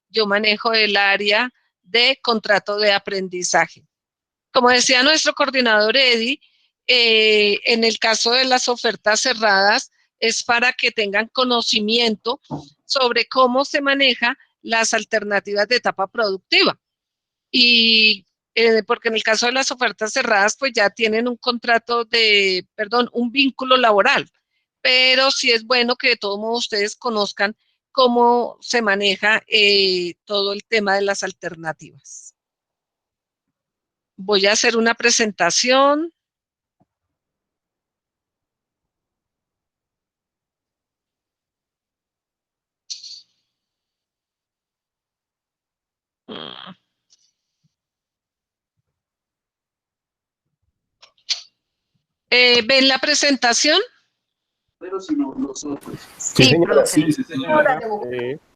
yo manejo el área de contrato de aprendizaje. Como decía nuestro coordinador Eddie, en el caso de las ofertas cerradas, es para que tengan conocimiento sobre cómo se maneja las alternativas de etapa productiva. Y porque en el caso de las ofertas cerradas, pues ya tienen un contrato de, perdón, un vínculo laboral. Pero sí es bueno que de todos modos ustedes conozcan cómo se maneja todo el tema de las alternativas. Voy a hacer una presentación. ¿Ven la presentación? Pero si no, nosotros. Sí, señora. Sí, sí, señora.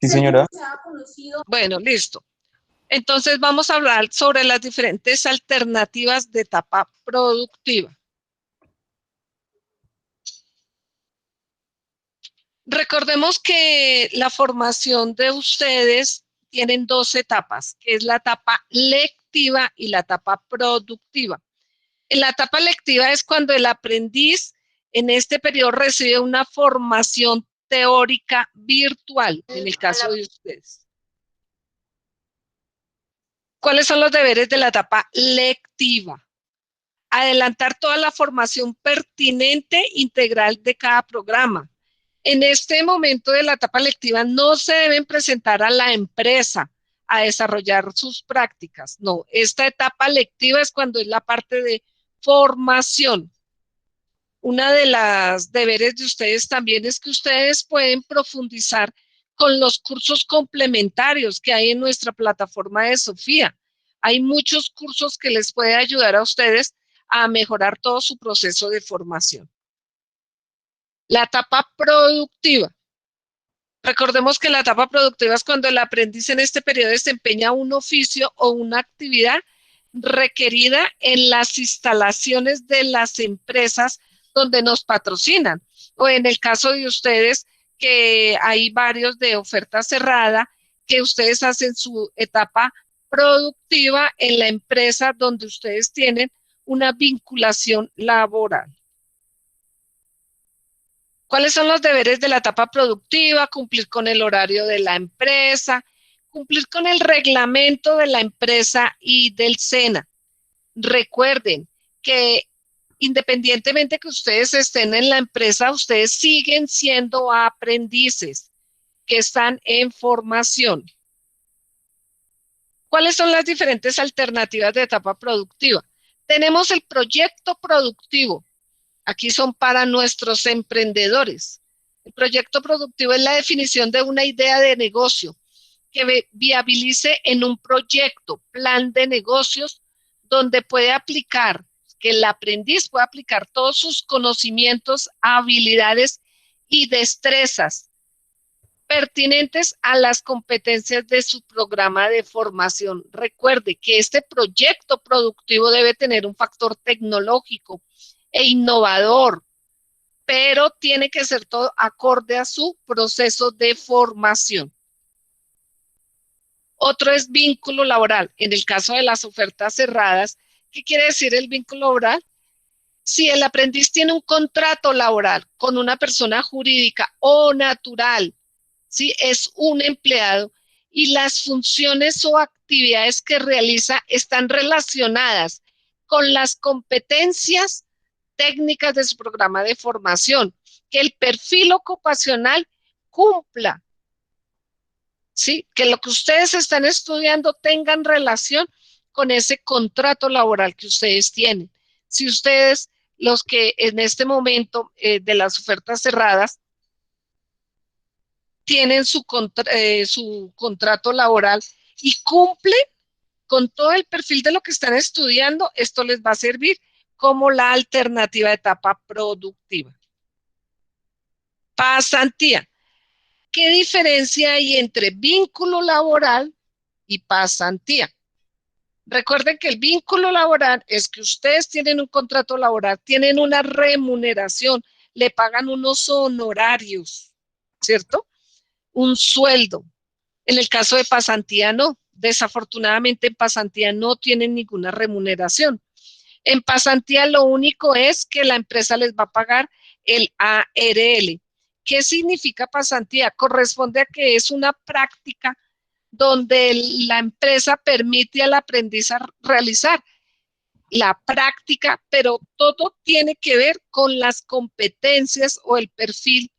Sí, señora. Bueno, listo. Entonces vamos a hablar sobre las diferentes alternativas de etapa productiva. Recordemos que la formación de ustedes tienen dos etapas, que es la etapa lectiva y la etapa productiva. En la etapa lectiva es cuando el aprendiz en este periodo recibe una formación teórica virtual, en el caso de ustedes. ¿Cuáles son los deberes de la etapa lectiva? Adelantar toda la formación pertinente integral de cada programa. En este momento de la etapa lectiva no se deben presentar a la empresa a desarrollar sus prácticas. No, esta etapa lectiva es cuando es la parte de formación. Una de las deberes de ustedes también es que ustedes pueden profundizar con los cursos complementarios que hay en nuestra plataforma de Sofía. Hay muchos cursos que les puede ayudar a ustedes a mejorar todo su proceso de formación. La etapa productiva. Recordemos que la etapa productiva es cuando el aprendiz en este periodo desempeña un oficio o una actividad requerida en las instalaciones de las empresas donde nos patrocinan. O en el caso de ustedes, que hay varios de oferta cerrada, que ustedes hacen su etapa productiva en la empresa donde ustedes tienen una vinculación laboral. ¿Cuáles son los deberes de la etapa productiva? Cumplir con el horario de la empresa, cumplir con el reglamento de la empresa y del SENA. Recuerden que independientemente que ustedes estén en la empresa, ustedes siguen siendo aprendices que están en formación. ¿Cuáles son las diferentes alternativas de etapa productiva? Tenemos el proyecto productivo. Aquí son para nuestros emprendedores. El proyecto productivo es la definición de una idea de negocio que viabilice en un proyecto, plan de negocios, donde puede aplicar, que el aprendiz pueda aplicar todos sus conocimientos, habilidades y destrezas pertinentes a las competencias de su programa de formación. Recuerde que este proyecto productivo debe tener un factor tecnológico e innovador, pero tiene que ser todo acorde a su proceso de formación. Otro es vínculo laboral. En el caso de las ofertas cerradas, ¿qué quiere decir el vínculo laboral? Si el aprendiz tiene un contrato laboral con una persona jurídica o natural, ¿sí? Es un empleado y las funciones o actividades que realiza están relacionadas con las competencias técnicas de su programa de formación, que el perfil ocupacional cumpla, ¿sí? Que lo que ustedes están estudiando tengan relación con ese contrato laboral que ustedes tienen. Si ustedes, los que en este momento de las ofertas cerradas, tienen su contrato laboral y cumplen con todo el perfil de lo que están estudiando, esto les va a servir como la alternativa de etapa productiva. Pasantía. ¿Qué diferencia hay entre vínculo laboral y pasantía? Recuerden que el vínculo laboral es que ustedes tienen un contrato laboral, tienen una remuneración, le pagan unos honorarios, ¿cierto? Un sueldo. En el caso de pasantía, no. Desafortunadamente, en pasantía no tienen ninguna remuneración. En pasantía, lo único es que la empresa les va a pagar el ARL. ¿Qué significa pasantía? Corresponde a que es una práctica donde la empresa permite al aprendiz realizar la práctica, pero todo tiene que ver con las competencias o el perfil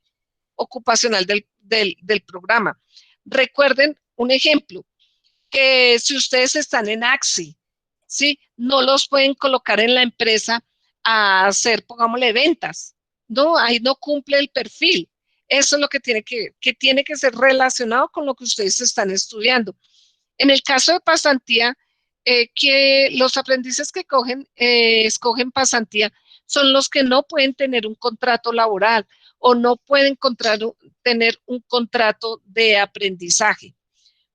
ocupacional del programa. Recuerden un ejemplo, que si ustedes están en AXI, ¿sí? No los pueden colocar en la empresa a hacer, pongámosle, ventas, ¿no? Ahí no cumple el perfil. Eso es lo que tiene que ser relacionado con lo que ustedes están estudiando. En el caso de pasantía, que los aprendices que escogen pasantía son los que no pueden tener un contrato laboral o no pueden tener un contrato de aprendizaje.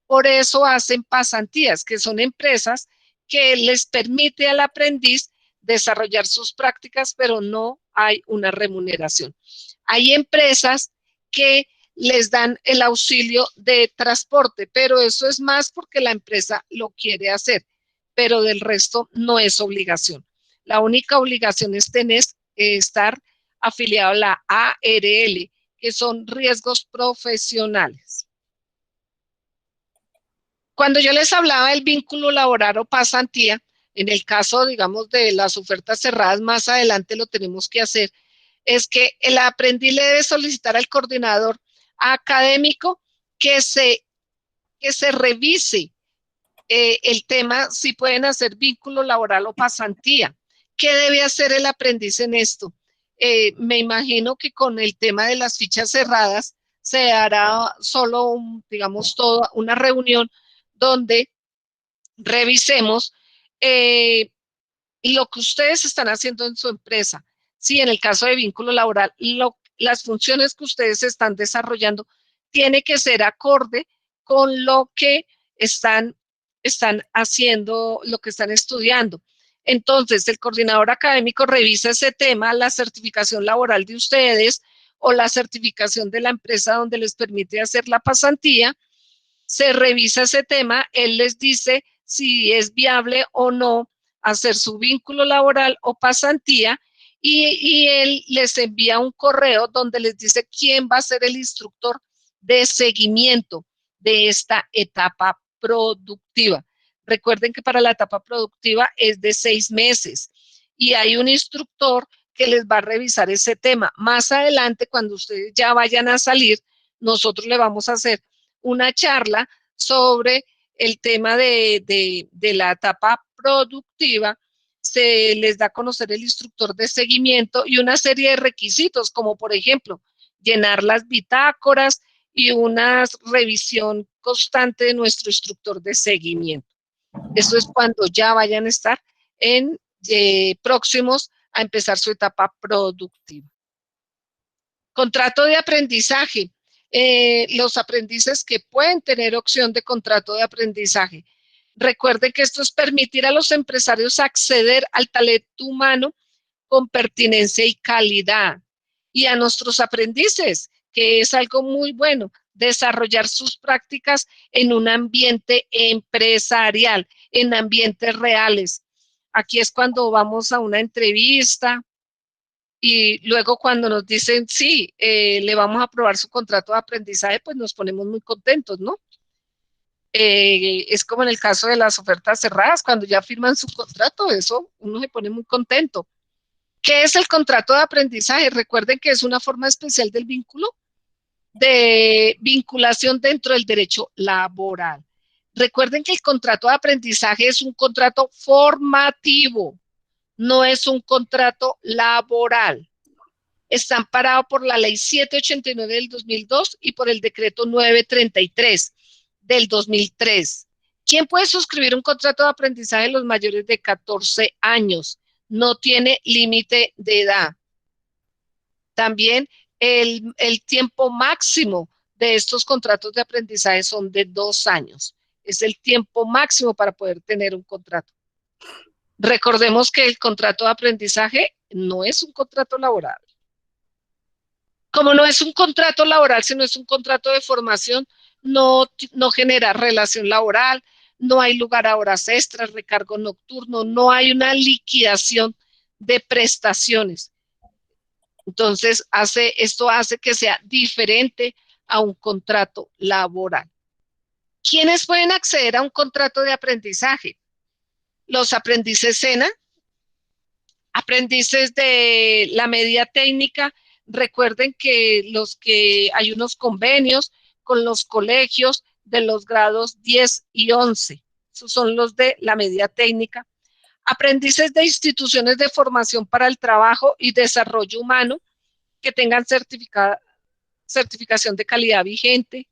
Por eso hacen pasantías, que son empresas que les permite al aprendiz desarrollar sus prácticas, pero no hay una remuneración. Hay empresas que les dan el auxilio de transporte, pero eso es más porque la empresa lo quiere hacer, pero del resto no es obligación. La única obligación es estar afiliado a la ARL, que son riesgos profesionales. Cuando yo les hablaba del vínculo laboral o pasantía, en el caso, digamos, de las ofertas cerradas, más adelante lo tenemos que hacer, es que el aprendiz le debe solicitar al coordinador académico que se revise el tema si pueden hacer vínculo laboral o pasantía. ¿Qué debe hacer el aprendiz en esto? Me imagino que con el tema de las fichas cerradas se hará solo, digamos, toda una reunión donde revisemos lo que ustedes están haciendo en su empresa. Sí, en el caso de vínculo laboral, las funciones que ustedes están desarrollando tiene que ser acorde con lo que están haciendo, lo que están estudiando. Entonces, el coordinador académico revisa ese tema, la certificación laboral de ustedes o la certificación de la empresa donde les permite hacer la pasantía. Se revisa ese tema, él les dice si es viable o no hacer su vínculo laboral o pasantía y él les envía un correo donde les dice quién va a ser el instructor de seguimiento de esta etapa productiva. Recuerden que para la etapa productiva es de 6 meses y hay un instructor que les va a revisar ese tema. Más adelante, cuando ustedes ya vayan a salir, nosotros le vamos a hacer una charla sobre el tema de la etapa productiva. Se les da a conocer el instructor de seguimiento y una serie de requisitos, como por ejemplo, llenar las bitácoras y una revisión constante de nuestro instructor de seguimiento. Eso es cuando ya vayan a estar próximos a empezar su etapa productiva. Contrato de aprendizaje. Los aprendices que pueden tener opción de contrato de aprendizaje. Recuerden que esto es permitir a los empresarios acceder al talento humano con pertinencia y calidad. Y a nuestros aprendices, que es algo muy bueno, desarrollar sus prácticas en un ambiente empresarial, en ambientes reales. Aquí es cuando vamos a una entrevista, y luego cuando nos dicen, sí, le vamos a aprobar su contrato de aprendizaje, pues nos ponemos muy contentos, ¿no? Es como en el caso de las ofertas cerradas, cuando ya firman su contrato, eso uno se pone muy contento. ¿Qué es el contrato de aprendizaje? Recuerden que es una forma especial del vínculo, de vinculación dentro del derecho laboral. Recuerden que el contrato de aprendizaje es un contrato formativo, no es un contrato laboral. Está amparado por la Ley 789 del 2002 y por el Decreto 933 del 2003. ¿Quién puede suscribir un contrato de aprendizaje? Los mayores de 14 años. No tiene límite de edad. También el tiempo máximo de estos contratos de aprendizaje son de 2 años. Es el tiempo máximo para poder tener un contrato. Recordemos que el contrato de aprendizaje no es un contrato laboral. Como no es un contrato laboral, sino es un contrato de formación, no genera relación laboral, no hay lugar a horas extras, recargo nocturno, no hay una liquidación de prestaciones. Entonces, esto hace que sea diferente a un contrato laboral. ¿Quiénes pueden acceder a un contrato de aprendizaje? Los aprendices SENA, aprendices de la media técnica. Recuerden que hay unos convenios con los colegios de los grados 10 y 11. Esos son los de la media técnica. Aprendices de instituciones de formación para el trabajo y desarrollo humano que tengan certificación de calidad vigente.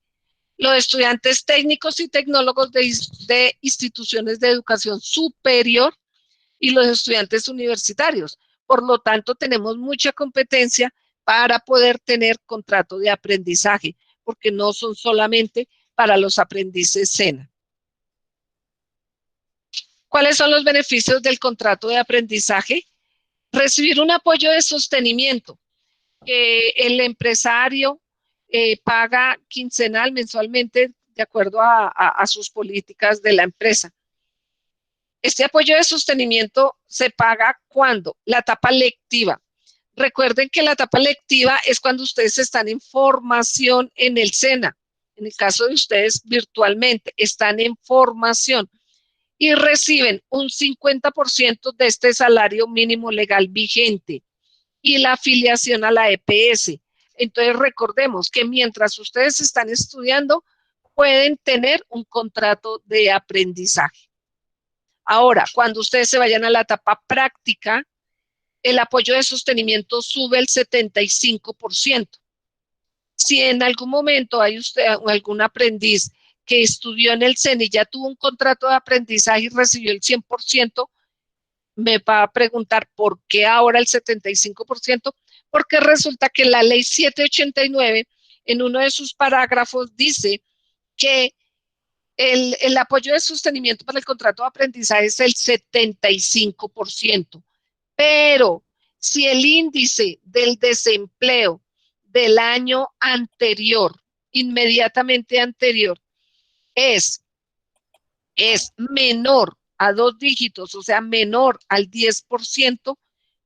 Los estudiantes técnicos y tecnólogos de instituciones de educación superior y los estudiantes universitarios. Por lo tanto, tenemos mucha competencia para poder tener contrato de aprendizaje, porque no son solamente para los aprendices SENA. ¿Cuáles son los beneficios del contrato de aprendizaje? Recibir un apoyo de sostenimiento, que el empresario paga quincenal, mensualmente, de acuerdo a sus políticas de la empresa. Este apoyo de sostenimiento se paga cuando la etapa lectiva. Recuerden que la etapa lectiva es cuando ustedes están en formación en el SENA. En el caso de ustedes, virtualmente, están en formación y reciben un 50% de este salario mínimo legal vigente y la afiliación a la EPS. Entonces, recordemos que mientras ustedes están estudiando, pueden tener un contrato de aprendizaje. Ahora, cuando ustedes se vayan a la etapa práctica, el apoyo de sostenimiento sube el 75%. Si en algún momento hay algún aprendiz que estudió en el SENA y ya tuvo un contrato de aprendizaje y recibió el 100%, me va a preguntar por qué ahora el 75%, porque resulta que la ley 789 en uno de sus parágrafos dice que el apoyo de sostenimiento para el contrato de aprendizaje es el 75%, pero si el índice del desempleo del año anterior, inmediatamente anterior, es menor a 2 dígitos, o sea, menor al 10%,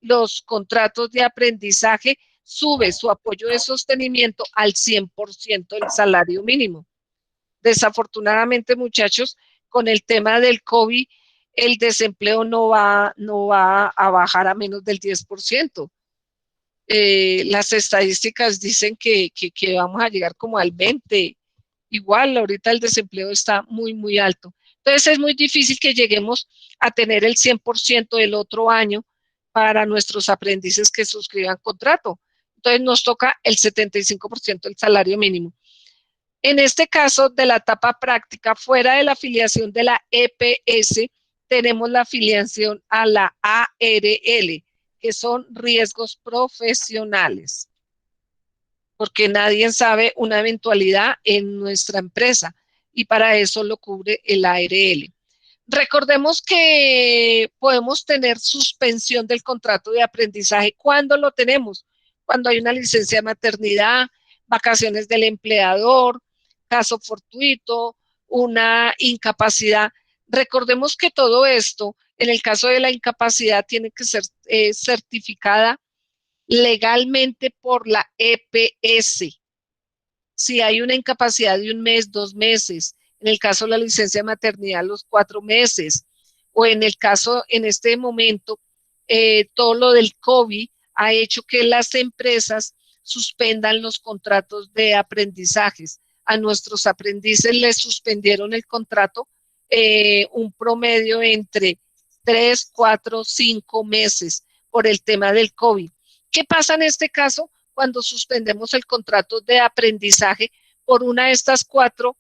los contratos de aprendizaje sube su apoyo de sostenimiento al 100% del salario mínimo. Desafortunadamente, muchachos, con el tema del COVID, el desempleo no va a bajar a menos del 10%. Las estadísticas dicen que vamos a llegar como al 20%. Igual, ahorita el desempleo está muy, muy alto. Entonces, es muy difícil que lleguemos a tener el 100% del otro año para nuestros aprendices que suscriban contrato. Entonces, nos toca el 75% del salario mínimo. En este caso, de la etapa práctica, fuera de la afiliación de la EPS, tenemos la afiliación a la ARL, que son riesgos profesionales, porque nadie sabe una eventualidad en nuestra empresa y para eso lo cubre el ARL. Recordemos que podemos tener suspensión del contrato de aprendizaje. ¿Cuándo lo tenemos? Cuando hay una licencia de maternidad, vacaciones del empleador, caso fortuito, una incapacidad. Recordemos que todo esto, en el caso de la incapacidad, tiene que ser certificada legalmente por la EPS. Si hay una incapacidad de 1 mes, 2 meses, en el caso de la licencia de maternidad, los 4 meses, o en el caso, en este momento, todo lo del COVID ha hecho que las empresas suspendan los contratos de aprendizajes. A nuestros aprendices les suspendieron el contrato un promedio entre 3, 4, 5 meses por el tema del COVID. ¿Qué pasa en este caso cuando suspendemos el contrato de aprendizaje por una de estas por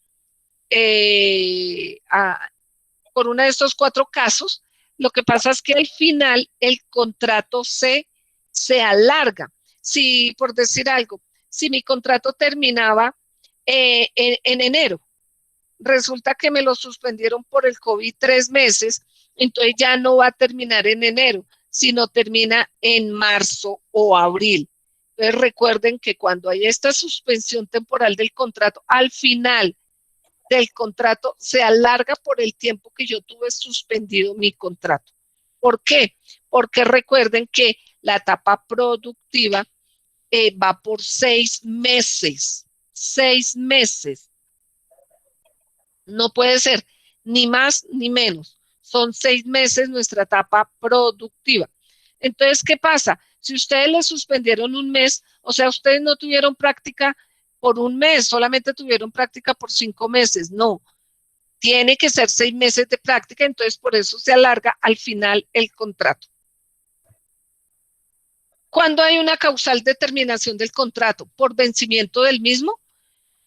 uno de estos 4 casos? Lo que pasa es que al final el contrato se alarga. Si, por decir algo, si mi contrato terminaba en enero, resulta que me lo suspendieron por el COVID 3 meses, entonces ya no va a terminar en enero, sino termina en marzo o abril. Entonces recuerden que cuando hay esta suspensión temporal del contrato, al final del contrato se alarga por el tiempo que yo tuve suspendido mi contrato. ¿Por qué? Porque recuerden que la etapa productiva va por 6 meses. 6 meses. No puede ser ni más ni menos. Son 6 meses nuestra etapa productiva. Entonces, ¿qué pasa? Si ustedes le suspendieron un mes, o sea, ustedes no tuvieron práctica por un mes, solamente tuvieron práctica por 5 meses. No, tiene que ser 6 meses de práctica, entonces por eso se alarga al final el contrato. ¿Cuándo hay una causal de terminación del contrato? Por vencimiento del mismo,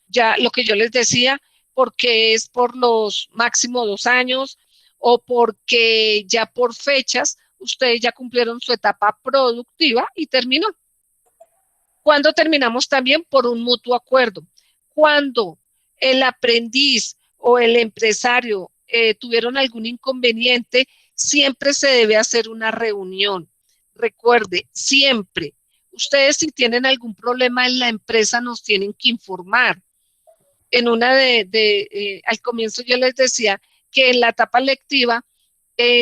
ya lo que yo les decía, porque es por los máximo 2 años o porque ya por fechas ustedes ya cumplieron su etapa productiva y terminó. ¿Cuándo terminamos? También por un mutuo acuerdo. Cuando el aprendiz o el empresario tuvieron algún inconveniente, siempre se debe hacer una reunión. Recuerde, siempre, ustedes si tienen algún problema en la empresa nos tienen que informar. En una al comienzo yo les decía que en la etapa lectiva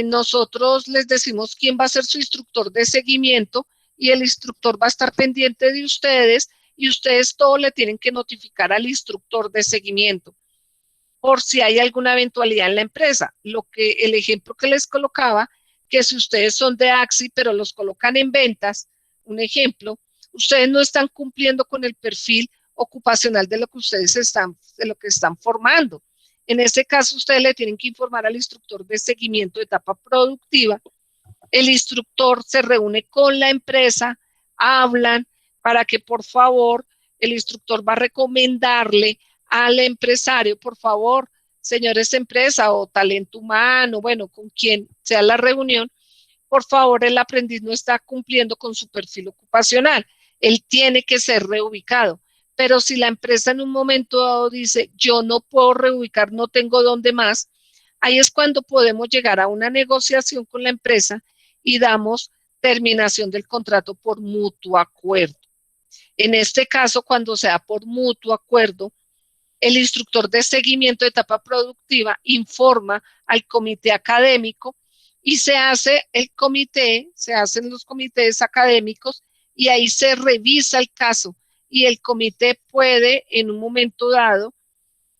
nosotros les decimos quién va a ser su instructor de seguimiento y el instructor va a estar pendiente de ustedes y ustedes todo le tienen que notificar al instructor de seguimiento por si hay alguna eventualidad en la empresa. El ejemplo que les colocaba, que si ustedes son de Axi pero los colocan en ventas, un ejemplo, ustedes no están cumpliendo con el perfil ocupacional de lo que ustedes están formando. En este caso, ustedes le tienen que informar al instructor de seguimiento de etapa productiva. El instructor se reúne con la empresa, hablan para que por favor el instructor va a recomendarle al empresario, por favor, señores empresa o talento humano, bueno, con quien sea la reunión, por favor, el aprendiz no está cumpliendo con su perfil ocupacional. Él tiene que ser reubicado. Pero si la empresa en un momento dado dice, yo no puedo reubicar, no tengo dónde más, ahí es cuando podemos llegar a una negociación con la empresa y damos terminación del contrato por mutuo acuerdo. En este caso, cuando se da por mutuo acuerdo, el instructor de seguimiento de etapa productiva informa al comité académico y se hacen los comités académicos y ahí se revisa el caso y el comité puede en un momento dado,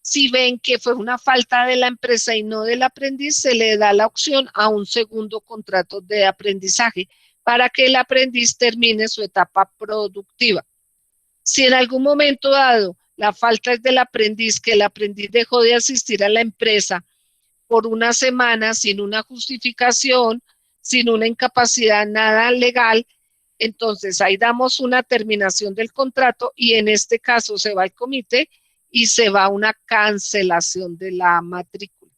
si ven que fue una falta de la empresa y no del aprendiz, se le da la opción a un segundo contrato de aprendizaje para que el aprendiz termine su etapa productiva. Si en algún momento dado la falta es del aprendiz, que el aprendiz dejó de asistir a la empresa por una semana sin una justificación, sin una incapacidad, nada legal, entonces ahí damos una terminación del contrato y en este caso se va al comité y se va a una cancelación de la matrícula.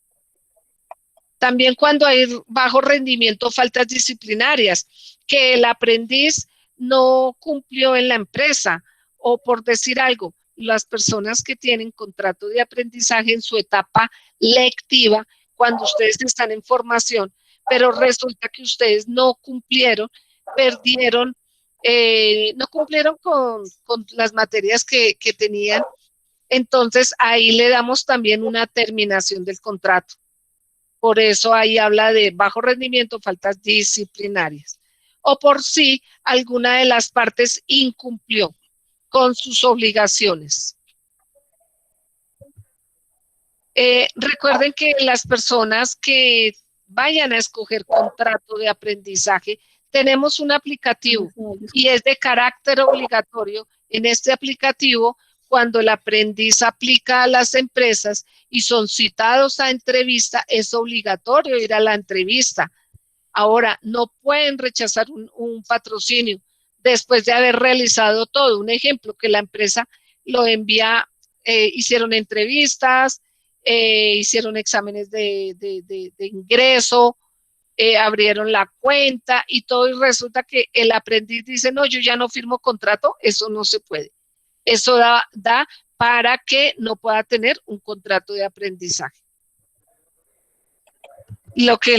También cuando hay bajo rendimiento, faltas disciplinarias, que el aprendiz no cumplió en la empresa o por decir algo, las personas que tienen contrato de aprendizaje en su etapa lectiva, cuando ustedes están en formación, pero resulta que ustedes no cumplieron, no cumplieron con las materias que tenían, entonces ahí le damos también una terminación del contrato. Por eso ahí habla de bajo rendimiento, faltas disciplinarias. O por si alguna de las partes incumplió con sus obligaciones. Recuerden que las personas que vayan a escoger contrato de aprendizaje, tenemos un aplicativo y es de carácter obligatorio. En este aplicativo, cuando el aprendiz aplica a las empresas y son citados a entrevista, es obligatorio ir a la entrevista. Ahora, no pueden rechazar un patrocinio después de haber realizado todo. Un ejemplo, que la empresa lo envía, hicieron entrevistas, hicieron exámenes de ingreso, abrieron la cuenta y todo, y resulta que el aprendiz dice, no, yo ya no firmo contrato, eso no se puede. Eso da para que no pueda tener un contrato de aprendizaje. Lo que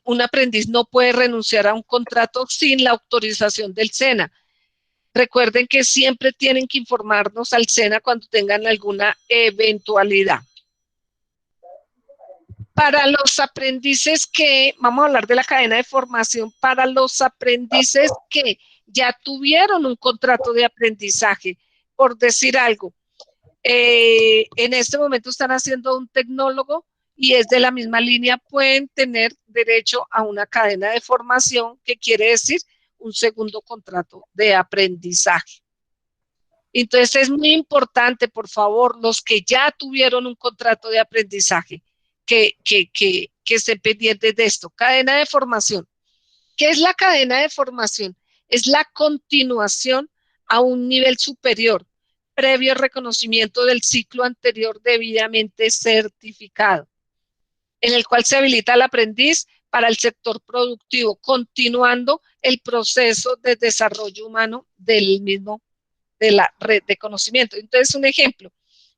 un aprendiz no puede renunciar a un contrato sin la autorización del SENA. Recuerden que siempre tienen que informarnos al SENA cuando tengan alguna eventualidad. Para los aprendices que, vamos a hablar de la cadena de formación, para los aprendices que ya tuvieron un contrato de aprendizaje, por decir algo, en este momento están haciendo un tecnólogo y es de la misma línea, pueden tener derecho a una cadena de formación, que quiere decir un segundo contrato de aprendizaje. Entonces es muy importante, por favor, los que ya tuvieron un contrato de aprendizaje, que estén pendientes de esto. Cadena de formación. ¿Qué es la cadena de formación? Es la continuación a un nivel superior, previo reconocimiento del ciclo anterior debidamente certificado, en el cual se habilita al aprendiz para el sector productivo, continuando el proceso de desarrollo humano del mismo, de la red de conocimiento. Entonces, un ejemplo,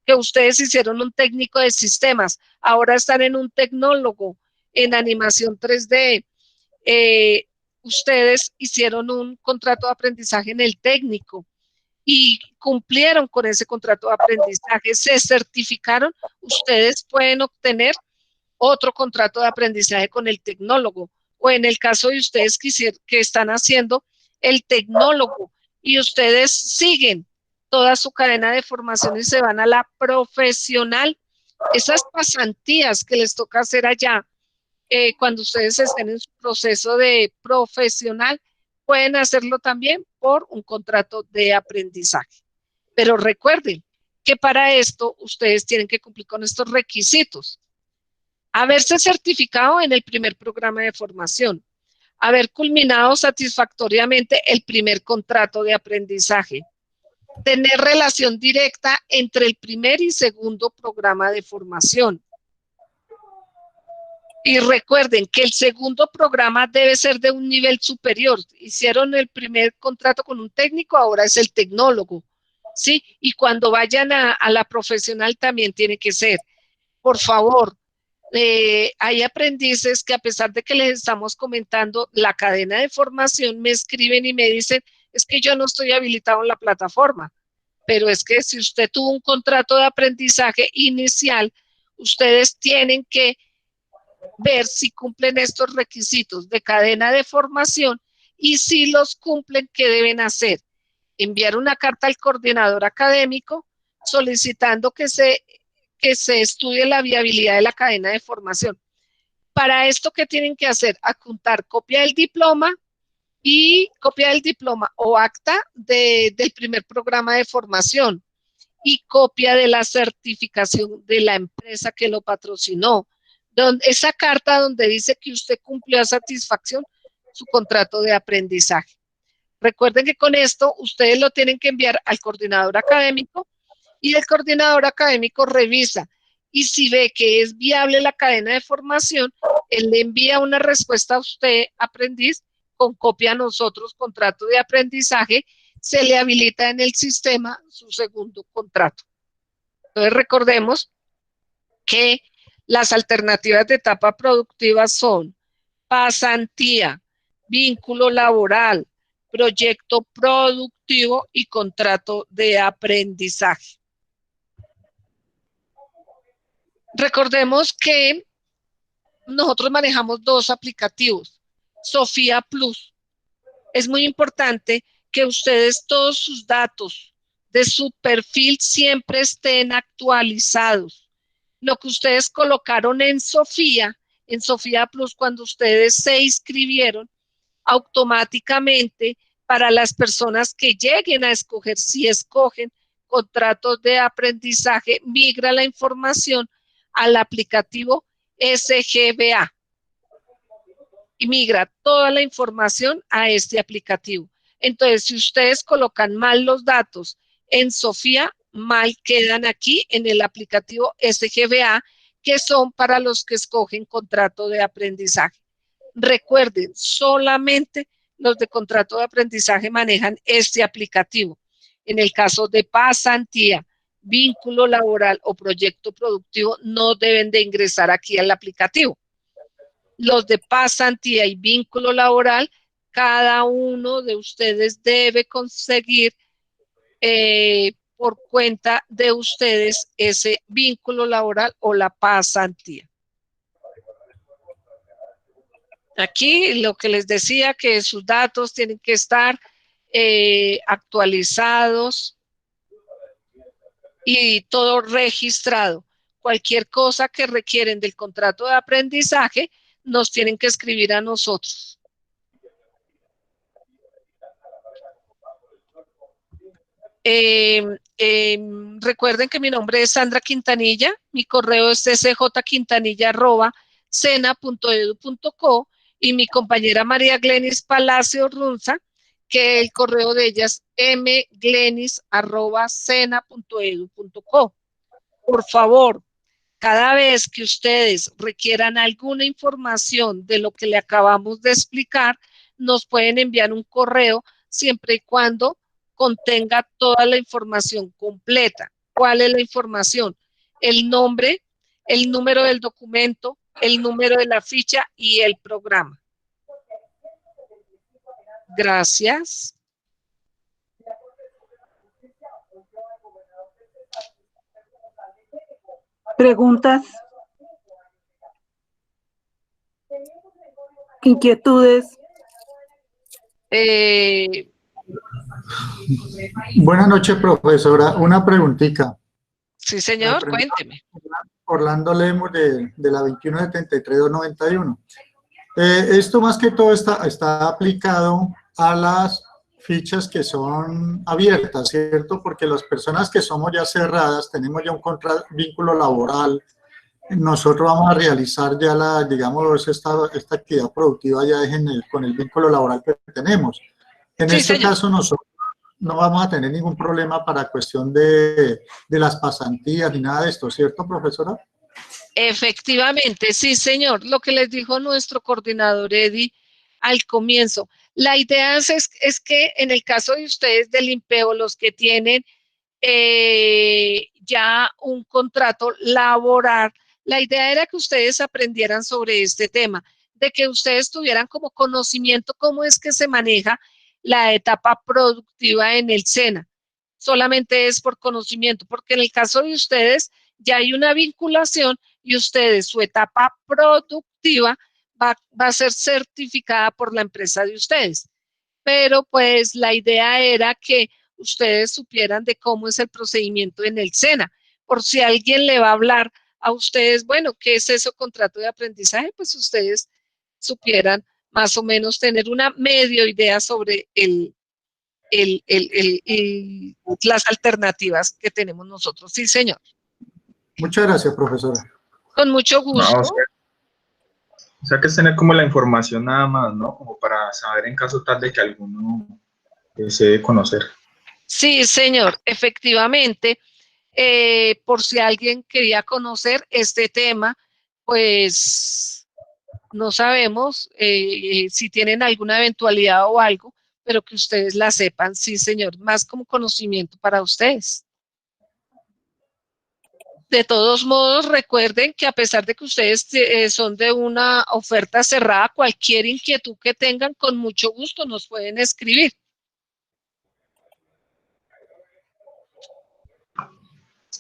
que ustedes hicieron un técnico de sistemas, ahora están en un tecnólogo en animación 3D, ustedes hicieron un contrato de aprendizaje en el técnico y cumplieron con ese contrato de aprendizaje, se certificaron, ustedes pueden obtener otro contrato de aprendizaje con el tecnólogo, o en el caso de ustedes que están haciendo el tecnólogo y ustedes siguen toda su cadena de formación y se van a la profesional, esas pasantías que les toca hacer allá, cuando ustedes estén en su proceso de profesional, pueden hacerlo también por un contrato de aprendizaje. Pero recuerden que para esto ustedes tienen que cumplir con estos requisitos. Haberse certificado en el primer programa de formación, haber culminado satisfactoriamente el primer contrato de aprendizaje, tener relación directa entre el primer y segundo programa de formación. Y recuerden que el segundo programa debe ser de un nivel superior. Hicieron el primer contrato con un técnico, ahora es el tecnólogo, ¿sí? Y cuando vayan a la profesional también tiene que ser. Por favor, hay aprendices que, a pesar de que les estamos comentando la cadena de formación, me escriben y me dicen, es que yo no estoy habilitado en la plataforma, pero es que si usted tuvo un contrato de aprendizaje inicial, ustedes tienen que ver si cumplen estos requisitos de cadena de formación, y si los cumplen, ¿qué deben hacer? Enviar una carta al coordinador académico solicitando que se estudie la viabilidad de la cadena de formación. Para esto, ¿qué tienen que hacer? Adjuntar copia del diploma o acta del primer programa de formación y copia de la certificación de la empresa que lo patrocinó. Esa carta donde dice que usted cumplió a satisfacción su contrato de aprendizaje. Recuerden que con esto ustedes lo tienen que enviar al coordinador académico y el coordinador académico revisa, y si ve que es viable la cadena de formación, él le envía una respuesta a usted, aprendiz, con copia a nosotros, contrato de aprendizaje, se le habilita en el sistema su segundo contrato. Entonces recordemos que las alternativas de etapa productiva son pasantía, vínculo laboral, proyecto productivo y contrato de aprendizaje. Recordemos que nosotros manejamos dos aplicativos, Sofía Plus. Es muy importante que ustedes todos sus datos de su perfil siempre estén actualizados. Lo que ustedes colocaron en Sofía Plus, cuando ustedes se inscribieron, automáticamente para las personas que lleguen a escoger, si escogen contratos de aprendizaje, migra la información al aplicativo SGBA y migra toda la información a este aplicativo. Entonces, si ustedes colocan mal los datos en Sofía, mal quedan aquí en el aplicativo SGBA, que son para los que escogen contrato de aprendizaje. Recuerden, solamente los de contrato de aprendizaje manejan este aplicativo. En el caso de pasantía, vínculo laboral o proyecto productivo, no deben de ingresar aquí al aplicativo. Los de pasantía y vínculo laboral, cada uno de ustedes debe conseguir por cuenta de ustedes ese vínculo laboral o la pasantía. Aquí lo que les decía, que sus datos tienen que estar actualizados y todo registrado. Cualquier cosa que requieren del contrato de aprendizaje, nos tienen que escribir a nosotros. Recuerden que mi nombre es Sandra Quintanilla, mi correo es scjquintanilla@sena.edu.co y mi compañera María Glenis Palacio Runza, que el correo de ella es mglenis@sena.edu.co. Por favor, cada vez que ustedes requieran alguna información de lo que le acabamos de explicar, nos pueden enviar un correo siempre y cuando contenga toda la información completa. ¿Cuál es la información? El nombre, el número del documento, el número de la ficha y el programa. Gracias. Preguntas, inquietudes. Buenas noches, profesora. Una preguntita. Sí, señor, cuénteme. Orlando Lemus de la 2173-291. Esto más que todo está aplicado a las fichas que son abiertas, ¿cierto? Porque las personas que somos ya cerradas, tenemos ya un vínculo laboral, nosotros vamos a realizar ya digamos, esta actividad productiva ya con el vínculo laboral que tenemos. En Sí, este señor. caso, nosotros no vamos a tener ningún problema para cuestión de las pasantías ni nada de esto, ¿cierto, profesora? Efectivamente, sí, señor. Lo que les dijo nuestro coordinador Eddie al comienzo. La idea es que en el caso de ustedes del INPEO, los que tienen ya un contrato laboral, la idea era que ustedes aprendieran sobre este tema, de que ustedes tuvieran como conocimiento cómo es que se maneja la etapa productiva en el SENA. Solamente es por conocimiento, porque en el caso de ustedes ya hay una vinculación y ustedes, su etapa productiva va a ser certificada por la empresa de ustedes. Pero pues la idea era que ustedes supieran de cómo es el procedimiento en el SENA. Por si alguien le va a hablar a ustedes, bueno, ¿qué es eso contrato de aprendizaje? Pues ustedes supieran más o menos tener una medio idea sobre las alternativas que tenemos nosotros. Sí, señor. Muchas gracias, profesora. Con mucho gusto. No, o sea que es tener como la información nada más, ¿no? Como para saber en caso tal de que alguno desee conocer. Sí, señor, efectivamente. Por si alguien quería conocer este tema, pues no sabemos si tienen alguna eventualidad o algo, pero que ustedes la sepan, sí, señor, más como conocimiento para ustedes. De todos modos, recuerden que a pesar de que ustedes son de una oferta cerrada, cualquier inquietud que tengan, con mucho gusto nos pueden escribir.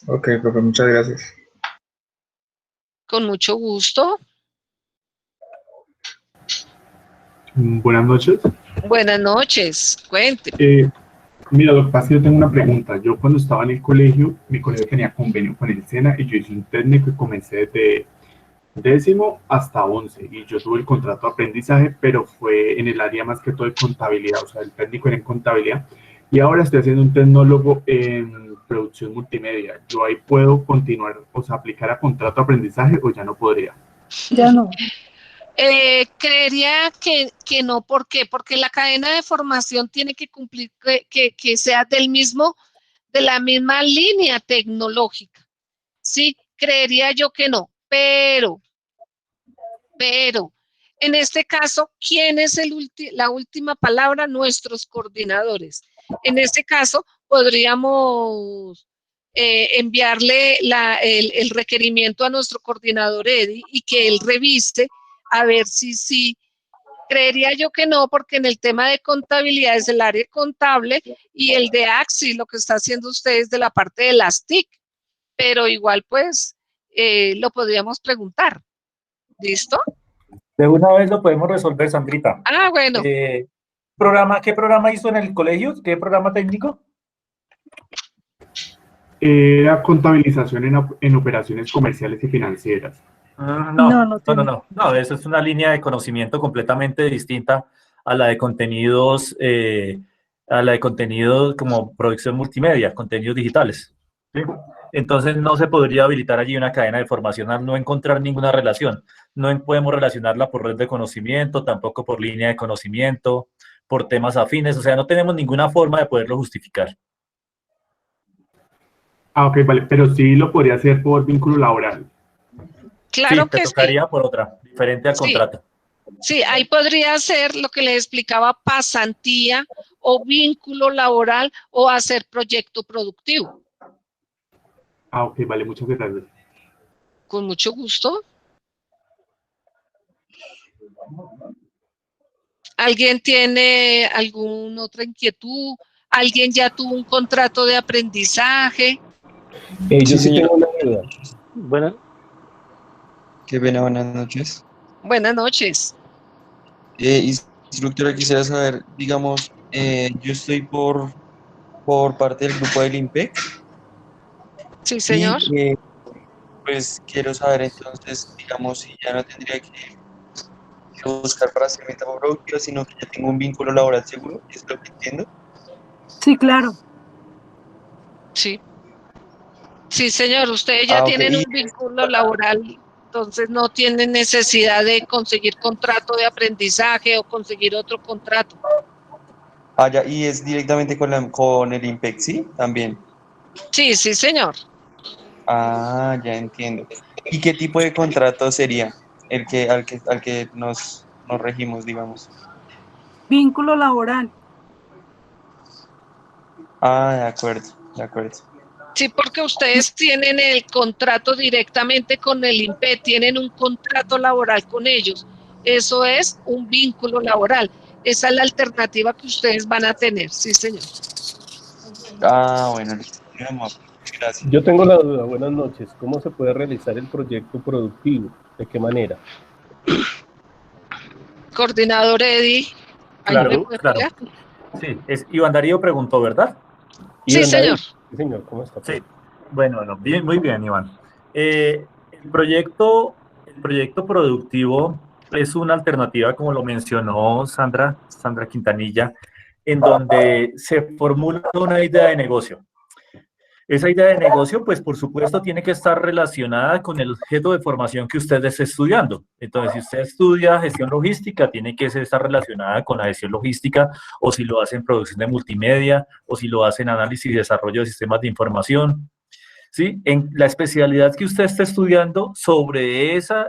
Ok, profe, muchas gracias. Con mucho gusto. Buenas noches. Buenas noches, cuente. Mira, lo que pasa es que yo tengo una pregunta. Yo cuando estaba en el colegio, mi colegio tenía convenio con el SENA y yo hice un técnico y comencé desde 10º hasta 11 y yo tuve el contrato de aprendizaje, pero fue en el área más que todo de contabilidad, o sea, el técnico era en contabilidad y ahora estoy haciendo un tecnólogo en producción multimedia. ¿Yo ahí puedo continuar, o sea, aplicar a contrato de aprendizaje o ya no podría? Ya no. Creería que no. ¿Por qué? Porque la cadena de formación tiene que cumplir que sea de la misma línea tecnológica. Sí, creería yo que no, pero, en este caso, ¿quién es la última palabra? Nuestros coordinadores. En este caso, podríamos enviarle el requerimiento a nuestro coordinador Eddie y que él revise a ver si creería yo que no, porque en el tema de contabilidad es el área contable y el de AXI, lo que está haciendo ustedes de la parte de las TIC, pero igual pues lo podríamos preguntar. ¿Listo? De una vez lo podemos resolver, Sandrita. Ah, bueno. ¿Qué programa hizo en el colegio? ¿Qué programa técnico? Era contabilización en operaciones comerciales y financieras. No, eso es una línea de conocimiento completamente distinta a la de contenidos, como producción multimedia, contenidos digitales. ¿Sí? Entonces no se podría habilitar allí una cadena de formación al no encontrar ninguna relación. No podemos relacionarla por red de conocimiento, tampoco por línea de conocimiento, por temas afines, o sea, no tenemos ninguna forma de poderlo justificar. Ah, ok, vale, pero sí lo podría hacer por vínculo laboral. Claro sí, te que tocaría por otra, diferente al contrato. Sí, ahí podría ser lo que le explicaba, pasantía o vínculo laboral o hacer proyecto productivo. Ah, ok, vale, muchas gracias. Con mucho gusto. ¿Alguien tiene alguna otra inquietud? ¿Alguien ya tuvo un contrato de aprendizaje? Yo sí tengo una duda. Bueno, Qué pena, buenas noches. Buenas noches. Instructora, quisiera saber, digamos, yo estoy por parte del grupo del IMPEC Sí, señor. y pues quiero saber entonces, digamos, si ya no tendría que buscar para hacer mi etapa productiva, sino que ya tengo un vínculo laboral seguro, ¿es lo que entiendo? Sí, claro. Sí. Sí, señor. Ustedes ya tienen un vínculo laboral, entonces no tienen necesidad de conseguir contrato de aprendizaje o conseguir otro contrato. Ah, ya, y es directamente con el IMPEC, ¿sí? También. Sí, sí, señor. Ah, ya entiendo. ¿Y qué tipo de contrato sería al que nos regimos, digamos? Vínculo laboral. Ah, de acuerdo, de acuerdo. Sí, porque ustedes tienen el contrato directamente con el INPE, tienen un contrato laboral con ellos. Eso es un vínculo laboral. Esa es la alternativa que ustedes van a tener, sí, señor. Ah, bueno, gracias. yo tengo la duda. Buenas noches. ¿Cómo se puede realizar el proyecto productivo? ¿De qué manera? Coordinador Eddie. Claro. Sí, Iván Darío preguntó, ¿verdad? Sí, señor. Sí, señor, ¿cómo está? Sí, bueno, bien, muy bien, Iván. El proyecto productivo es una alternativa, como lo mencionó Sandra Quintanilla, en donde se formula una idea de negocio. Esa idea de negocio, pues por supuesto, tiene que estar relacionada con el objeto de formación que usted esté estudiando. Entonces, si usted estudia gestión logística, tiene que estar relacionada con la gestión logística, o si lo hace en producción de multimedia, o si lo hace en análisis y desarrollo de sistemas de información. ¿Sí? En la especialidad que usted esté estudiando, sobre ese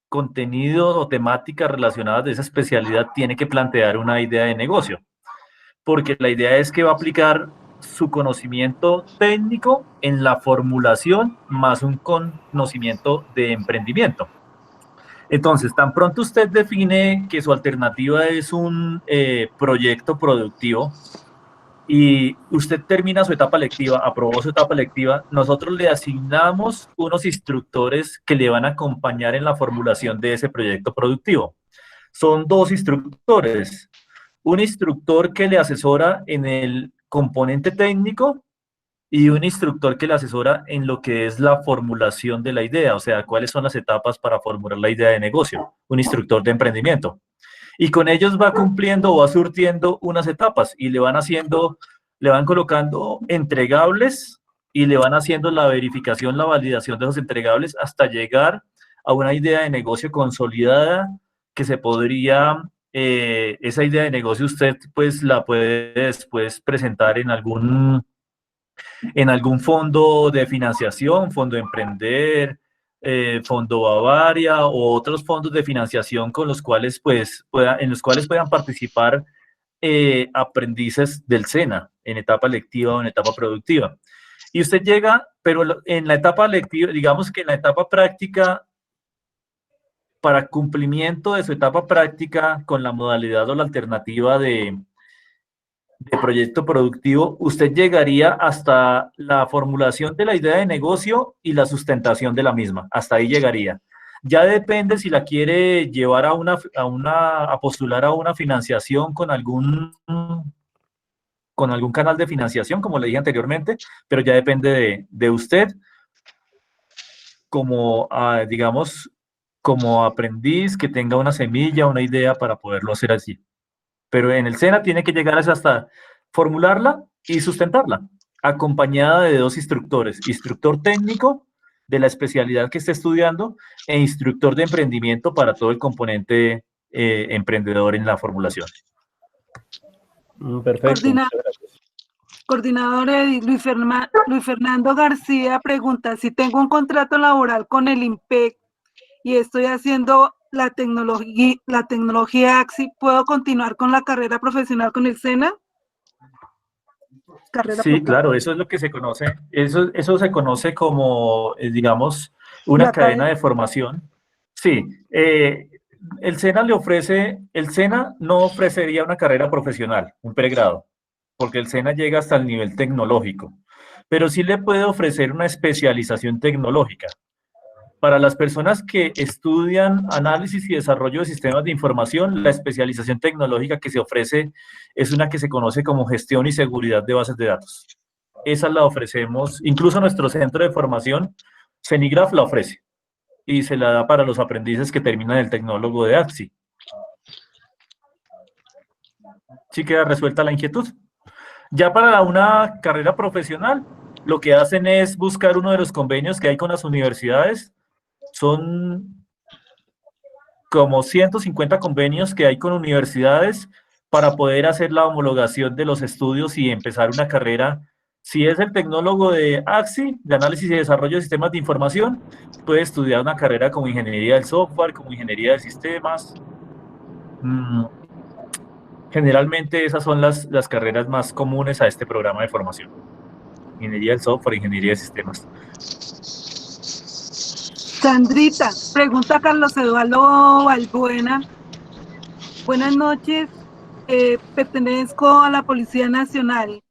contenido o temática relacionada de esa especialidad, tiene que plantear una idea de negocio. Porque la idea es que va a aplicar su conocimiento técnico en la formulación más un conocimiento de emprendimiento. Entonces, tan pronto usted define que su alternativa es un proyecto productivo y usted termina su etapa lectiva, aprobó su etapa lectiva, nosotros le asignamos unos instructores que le van a acompañar en la formulación de ese proyecto productivo. Son 2 instructores. Un instructor que le asesora en el componente técnico y un instructor que le asesora en lo que es la formulación de la idea, o sea, cuáles son las etapas para formular la idea de negocio, un instructor de emprendimiento. Y con ellos va cumpliendo o va surtiendo unas etapas y le van colocando entregables y le van haciendo la verificación, la validación de esos entregables hasta llegar a una idea de negocio consolidada que se podría... esa idea de negocio usted pues la puede después presentar en algún fondo de financiación, Fondo Emprender, Fondo Bavaria o otros fondos de financiación con los cuales en los cuales puedan participar aprendices del SENA en etapa lectiva o en etapa productiva. Y usted llega, pero en la etapa lectiva, digamos que en la etapa práctica, para cumplimiento de su etapa práctica con la modalidad o la alternativa de proyecto productivo, usted llegaría hasta la formulación de la idea de negocio y la sustentación de la misma. Hasta ahí llegaría. Ya depende si la quiere llevar a postular a una financiación con algún canal de financiación, como le dije anteriormente, pero ya depende de usted como, digamos, como aprendiz que tenga una semilla, una idea para poderlo hacer así. Pero en el SENA tiene que llegar hasta formularla y sustentarla, acompañada de 2 instructores, instructor técnico de la especialidad que esté estudiando e instructor de emprendimiento para todo el componente emprendedor en la formulación. Perfecto, muchas gracias. Coordinador Edith, Luis Fernando García pregunta, si tengo un contrato laboral con el IMPEC y estoy haciendo la tecnología AXI, ¿puedo continuar con la carrera profesional con el SENA? Sí, claro, eso es lo que se conoce, eso se conoce como, digamos, una cadena de formación. Sí, el SENA no ofrecería una carrera profesional, un pregrado, porque el SENA llega hasta el nivel tecnológico, pero sí le puede ofrecer una especialización tecnológica. Para las personas que estudian análisis y desarrollo de sistemas de información, la especialización tecnológica que se ofrece es una que se conoce como gestión y seguridad de bases de datos. Esa la ofrecemos, incluso nuestro centro de formación, CENIGRAPH, la ofrece y se la da para los aprendices que terminan el tecnólogo de AXI. ¿Sí queda resuelta la inquietud? Ya para una carrera profesional, lo que hacen es buscar uno de los convenios que hay con las universidades. Son como 150 convenios que hay con universidades para poder hacer la homologación de los estudios y empezar una carrera. Si es el tecnólogo de AXI, de Análisis y Desarrollo de Sistemas de Información, puede estudiar una carrera como Ingeniería del Software, como Ingeniería de Sistemas. Generalmente esas son las carreras más comunes a este programa de formación. Ingeniería del Software, Ingeniería de Sistemas. Sandrita, pregunta Carlos Eduardo Balbuena. Buenas noches, pertenezco a la Policía Nacional.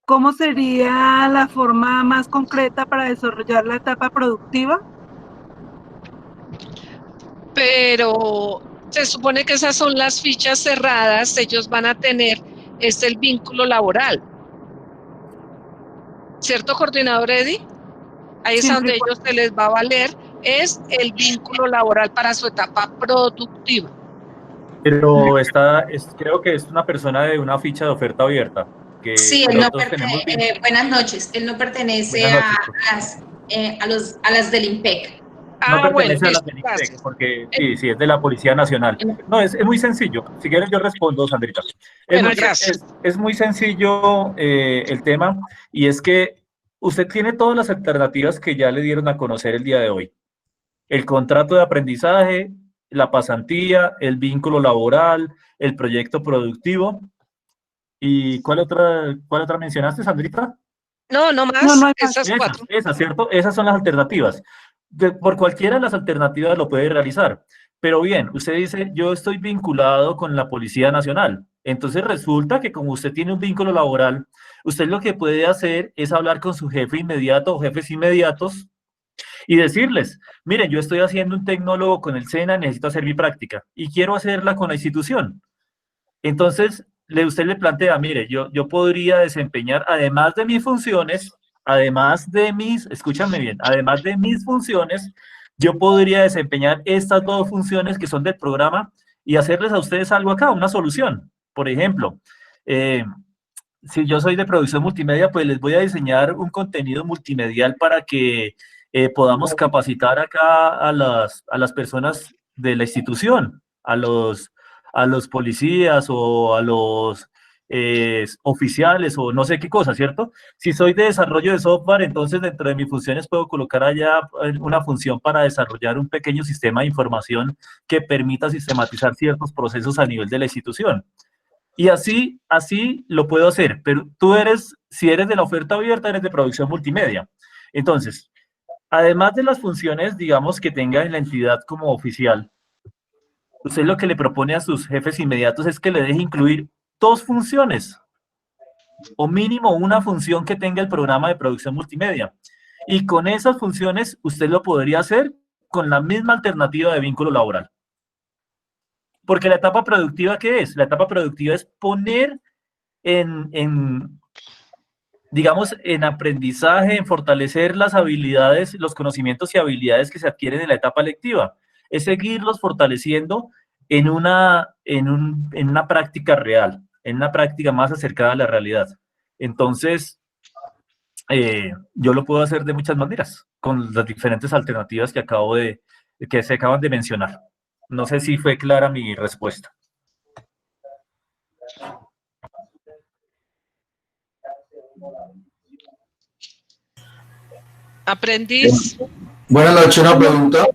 ¿Cómo sería la forma más concreta para desarrollar la etapa productiva? Pero se supone que esas son las fichas cerradas, ellos van a tener el vínculo laboral. ¿Cierto, coordinador Eddy? Ahí es donde ellos se les va a valer, es el vínculo laboral para su etapa productiva. Pero creo que es una persona de una ficha de oferta abierta. Sí, él no buenas noches, él no pertenece a las del IMPEC. No pertenece a las del IMPEC, porque sí, es de la Policía Nacional. No, es muy sencillo. Si quieres yo respondo, Sandrita. Es muy sencillo el tema, y es que usted tiene todas las alternativas que ya le dieron a conocer el día de hoy. El contrato de aprendizaje, la pasantía, el vínculo laboral, el proyecto productivo. ¿Y cuál otra mencionaste, Sandrita? No más, esas 4. Esas, ¿cierto? Esas son las alternativas. Por cualquiera de las alternativas lo puede realizar. Pero bien, usted dice, yo estoy vinculado con la Policía Nacional. Entonces resulta que como usted tiene un vínculo laboral, usted lo que puede hacer es hablar con su jefe inmediato o jefes inmediatos y decirles, miren, yo estoy haciendo un tecnólogo con el SENA, necesito hacer mi práctica y quiero hacerla con la institución. Entonces, usted le plantea, mire, yo podría desempeñar, además de mis funciones, escúchame bien, además de mis funciones, yo podría desempeñar estas 2 funciones que son del programa y hacerles a ustedes algo acá, una solución. Por ejemplo, si yo soy de producción multimedia, pues les voy a diseñar un contenido multimedial para que podamos capacitar acá a las personas de la institución, a los policías o a los oficiales o no sé qué cosa, ¿cierto? Si soy de desarrollo de software, entonces dentro de mis funciones puedo colocar allá una función para desarrollar un pequeño sistema de información que permita sistematizar ciertos procesos a nivel de la institución. Y así lo puedo hacer, pero si eres de la oferta abierta, eres de producción multimedia. Entonces, además de las funciones, digamos, que tenga en la entidad como oficial, usted lo que le propone a sus jefes inmediatos es que le deje incluir 2 funciones, o mínimo una función que tenga el programa de producción multimedia. Y con esas funciones usted lo podría hacer con la misma alternativa de vínculo laboral. Porque la etapa productiva, ¿qué es? La etapa productiva es poner digamos, en aprendizaje, en fortalecer las habilidades, los conocimientos y habilidades que se adquieren en la etapa lectiva. Es seguirlos fortaleciendo en una práctica real, en una práctica más acercada a la realidad. Entonces, yo lo puedo hacer de muchas maneras, con las diferentes alternativas que se acaban de mencionar. No sé si fue clara mi respuesta. Aprendiz. Buenas noches, una pregunta.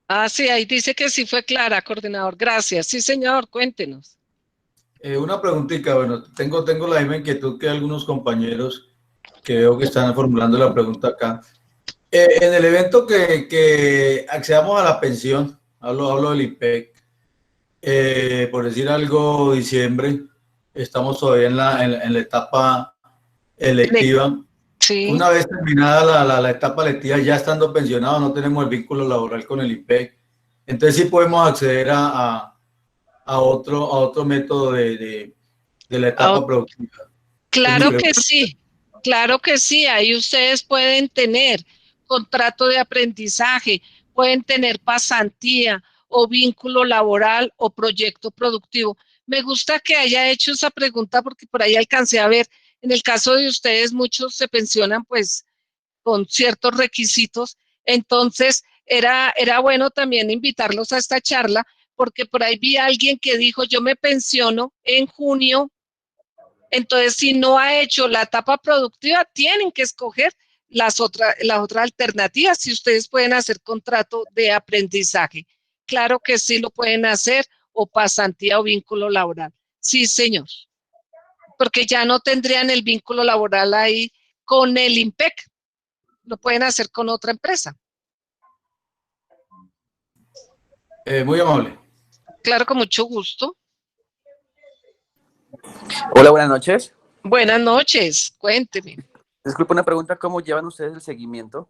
Ah, sí, ahí dice que sí fue clara, coordinador. Gracias. Sí, señor, cuéntenos. Una preguntita, bueno, tengo la misma inquietud que algunos compañeros que veo que están formulando la pregunta acá. En el evento que accedamos a la pensión, hablo del IPEC, por decir algo, diciembre, estamos todavía en la etapa electiva. Sí. Una vez terminada la etapa electiva, ya estando pensionados, no tenemos el vínculo laboral con el IPEC. Entonces sí podemos acceder a otro método de la etapa productiva. Claro que sí, claro que sí. Ahí ustedes pueden tener contrato de aprendizaje, pueden tener pasantía o vínculo laboral o proyecto productivo. Me gusta que haya hecho esa pregunta porque por ahí alcancé a ver, en el caso de ustedes muchos se pensionan pues con ciertos requisitos, entonces era bueno también invitarlos a esta charla porque por ahí vi a alguien que dijo yo me pensiono en junio. Entonces, si no ha hecho la etapa productiva, tienen que escoger las otras alternativas. Si ustedes pueden hacer contrato de aprendizaje, claro que sí lo pueden hacer, o pasantía o vínculo laboral. Sí, señor. Porque ya no tendrían el vínculo laboral ahí con el IMPEC. Lo pueden hacer con otra empresa. Muy amable. Claro, con mucho gusto. Hola, buenas noches. Buenas noches, cuénteme. Disculpe una pregunta, ¿cómo llevan ustedes el seguimiento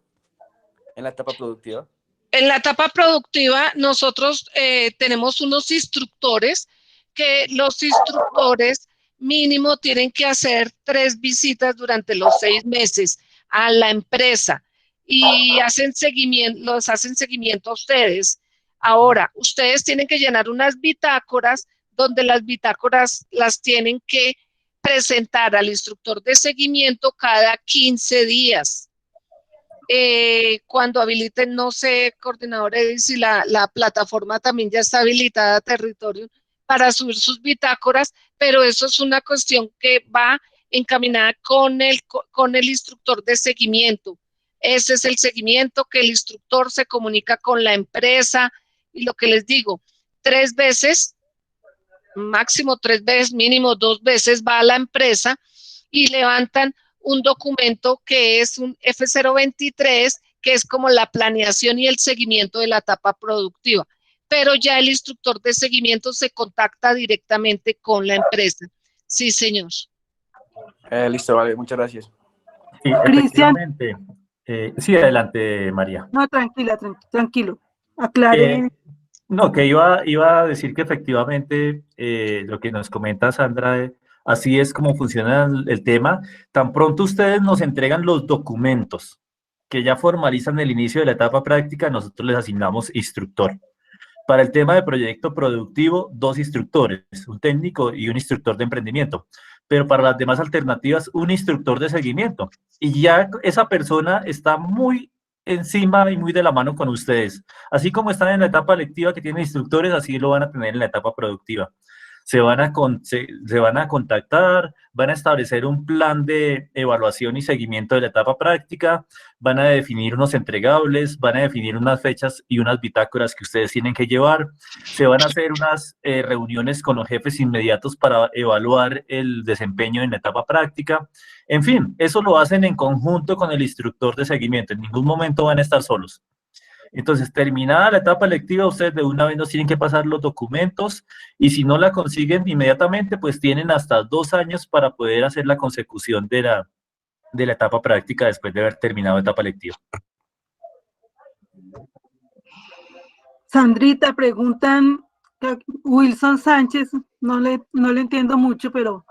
en la etapa productiva? En la etapa productiva nosotros tenemos unos instructores que los instructores mínimo tienen que hacer 3 visitas durante los 6 meses a la empresa y los hacen seguimiento a ustedes. Ahora, ustedes tienen que llenar unas bitácoras donde las bitácoras las tienen que presentar al instructor de seguimiento cada 15 días. Cuando habiliten, no sé, coordinador Edith, si la plataforma también ya está habilitada a territorio para subir sus bitácoras, pero eso es una cuestión que va encaminada con el instructor de seguimiento. Ese es el seguimiento, que el instructor se comunica con la empresa y lo que les digo, 3 veces, máximo 3 veces, mínimo 2 veces va a la empresa y levantan un documento que es un F023, que es como la planeación y el seguimiento de la etapa productiva. Pero ya el instructor de seguimiento se contacta directamente con la empresa. Sí, señor. Listo, vale, muchas gracias. Sí, efectivamente. Sí, adelante, María. No, tranquilo. Aclare. No, que iba a decir que efectivamente lo que nos comenta Sandra, así es como funciona el tema. Tan pronto ustedes nos entregan los documentos que ya formalizan el inicio de la etapa práctica, nosotros les asignamos instructor. Para el tema de proyecto productivo, 2 instructores, un técnico y un instructor de emprendimiento. Pero para las demás alternativas, un instructor de seguimiento. Y ya esa persona está muy encima y muy de la mano con ustedes. Así como están en la etapa lectiva que tienen instructores, así lo van a tener en la etapa productiva. Se van a contactar, van a establecer un plan de evaluación y seguimiento de la etapa práctica, van a definir unos entregables, van a definir unas fechas y unas bitácoras que ustedes tienen que llevar, se van a hacer unas reuniones con los jefes inmediatos para evaluar el desempeño en la etapa práctica. En fin, eso lo hacen en conjunto con el instructor de seguimiento, en ningún momento van a estar solos. Entonces, terminada la etapa lectiva, ustedes de una vez nos tienen que pasar los documentos y si no la consiguen inmediatamente, pues tienen hasta 2 años para poder hacer la consecución de la etapa práctica después de haber terminado la etapa lectiva. Sandrita, preguntan, Wilson Sánchez, no le entiendo mucho, pero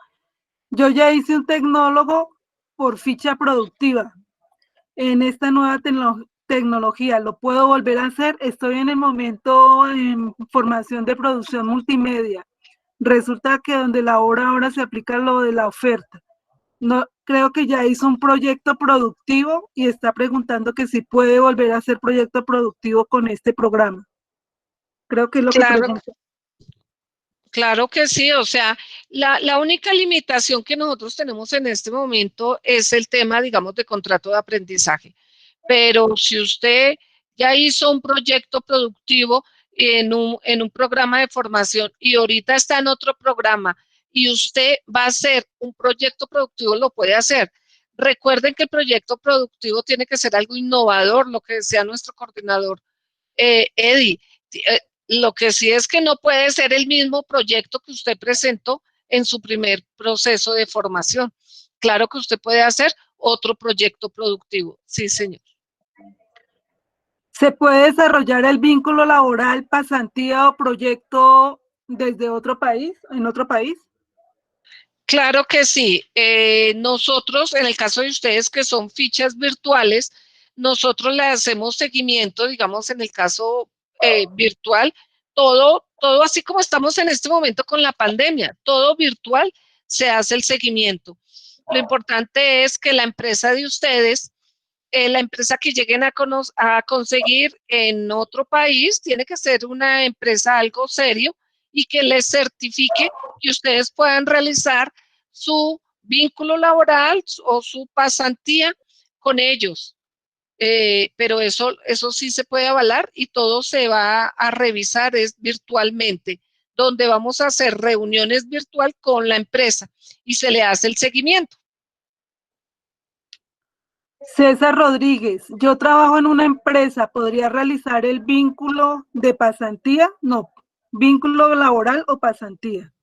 yo ya hice un tecnólogo por ficha productiva. En esta nueva tecnología, ¿lo puedo volver a hacer? Estoy en el momento en formación de producción multimedia. Resulta que donde la obra ahora se aplica lo de la oferta. No, creo que ya hizo un proyecto productivo y está preguntando que si puede volver a hacer proyecto productivo con este programa. Creo que es lo que pregunta. Claro que sí, o sea, la única limitación que nosotros tenemos en este momento es el tema, digamos, de contrato de aprendizaje. Pero si usted ya hizo un proyecto productivo en un programa de formación y ahorita está en otro programa y usted va a hacer un proyecto productivo, lo puede hacer. Recuerden que el proyecto productivo tiene que ser algo innovador, lo que decía nuestro coordinador Eddie. Lo que sí es que no puede ser el mismo proyecto que usted presentó en su primer proceso de formación. Claro que usted puede hacer otro proyecto productivo. Sí, señor. ¿Se puede desarrollar el vínculo laboral, pasantía o proyecto desde otro país, en otro país? Claro que sí. Nosotros, en el caso de ustedes que son fichas virtuales, nosotros le hacemos seguimiento, digamos, en el caso virtual, todo así como estamos en este momento con la pandemia, todo virtual se hace el seguimiento. Lo importante es que la empresa de ustedes, la empresa que lleguen a conseguir en otro país, tiene que ser una empresa algo serio y que les certifique que ustedes puedan realizar su vínculo laboral o su pasantía con ellos. Pero eso sí se puede avalar y todo se va a revisar es virtualmente, donde vamos a hacer reuniones virtual con la empresa y se le hace el seguimiento. César Rodríguez, yo trabajo en una empresa, ¿podría realizar el vínculo de pasantía? No, vínculo laboral o pasantía.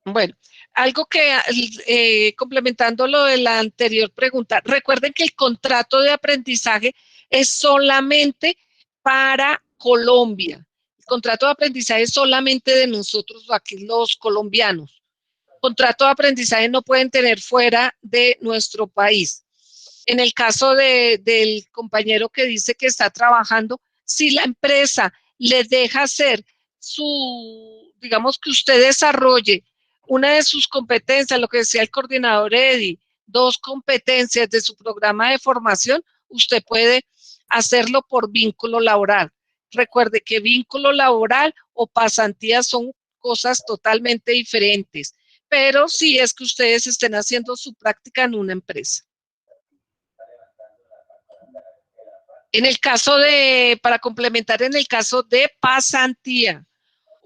Bueno, algo que complementando lo de la anterior pregunta, recuerden que el contrato de aprendizaje es solamente para Colombia. El contrato de aprendizaje es solamente de nosotros, aquí los colombianos. Contrato de aprendizaje no pueden tener fuera de nuestro país. En el caso del compañero que dice que está trabajando, si la empresa le deja hacer digamos que usted desarrolle una de sus competencias, lo que decía el coordinador Eddie, 2 competencias de su programa de formación, usted puede hacerlo por vínculo laboral. Recuerde que vínculo laboral o pasantía son cosas totalmente diferentes, pero sí es que ustedes estén haciendo su práctica en una empresa. En el caso para complementar, en el caso de pasantía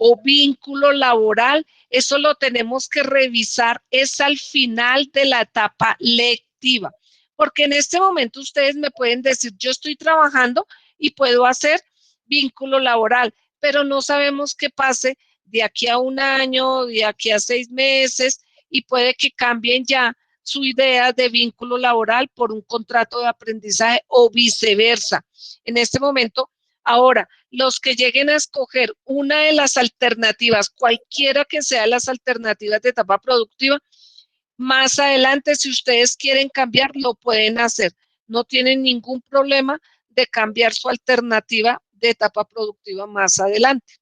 o vínculo laboral, eso lo tenemos que revisar, es al final de la etapa lectiva, porque en este momento ustedes me pueden decir, yo estoy trabajando y puedo hacer vínculo laboral, pero no sabemos qué pase de aquí a 1 año, de aquí a 6 meses, y puede que cambien ya su idea de vínculo laboral por un contrato de aprendizaje o viceversa. En este momento, ahora, los que lleguen a escoger una de las alternativas, cualquiera que sea las alternativas de etapa productiva, más adelante, si ustedes quieren cambiar, lo pueden hacer. No tienen ningún problema de cambiar su alternativa de etapa productiva más adelante.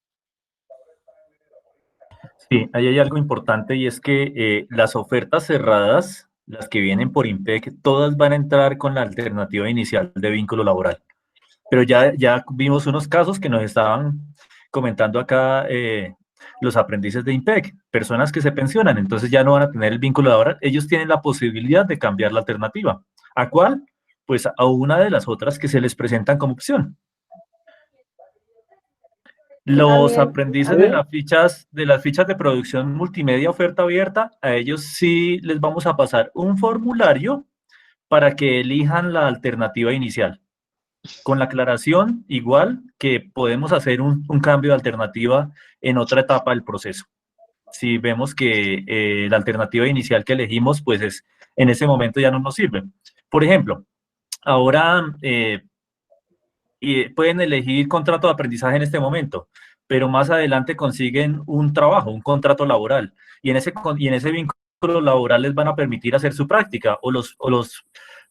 Sí, ahí hay algo importante y es que las ofertas cerradas, las que vienen por IMPEC, todas van a entrar con la alternativa inicial de vínculo laboral. Pero ya vimos unos casos que nos estaban comentando acá los aprendices de IMPEC, personas que se pensionan, entonces ya no van a tener el vínculo laboral, ellos tienen la posibilidad de cambiar la alternativa. ¿A cuál? Pues a una de las otras que se les presentan como opción. Los aprendices de las fichas de producción multimedia oferta abierta, a ellos sí les vamos a pasar un formulario para que elijan la alternativa inicial. Con la aclaración, igual que podemos hacer un cambio de alternativa en otra etapa del proceso. Si vemos que la alternativa inicial que elegimos, pues en ese momento ya no nos sirve. Por ejemplo, ahora y pueden elegir contrato de aprendizaje en este momento, pero más adelante consiguen un trabajo, un contrato laboral, y en ese vínculo laboral les van a permitir hacer su práctica o los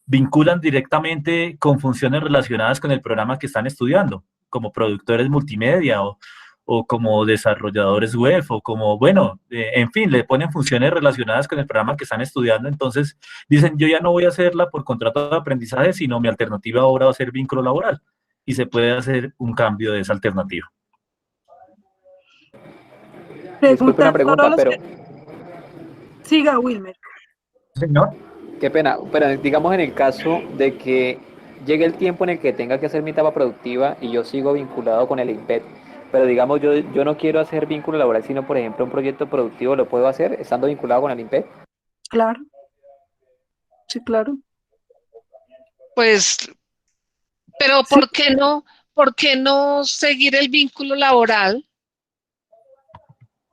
vinculan directamente con funciones relacionadas con el programa que están estudiando, como productores multimedia o como desarrolladores web, o como, bueno, en fin, le ponen funciones relacionadas con el programa que están estudiando. Entonces dicen, yo ya no voy a hacerla por contrato de aprendizaje, sino mi alternativa ahora va a ser vínculo laboral, y se puede hacer un cambio de esa alternativa. Disculpe una pregunta, pero... Siga, Wilmer. Señor. Qué pena, pero digamos en el caso de que llegue el tiempo en el que tenga que hacer mi etapa productiva y yo sigo vinculado con el INPET, pero digamos yo no quiero hacer vínculo laboral, sino por ejemplo un proyecto productivo, ¿lo puedo hacer estando vinculado con el INPET? Claro. Sí, claro. Pues, pero ¿por qué no seguir el vínculo laboral,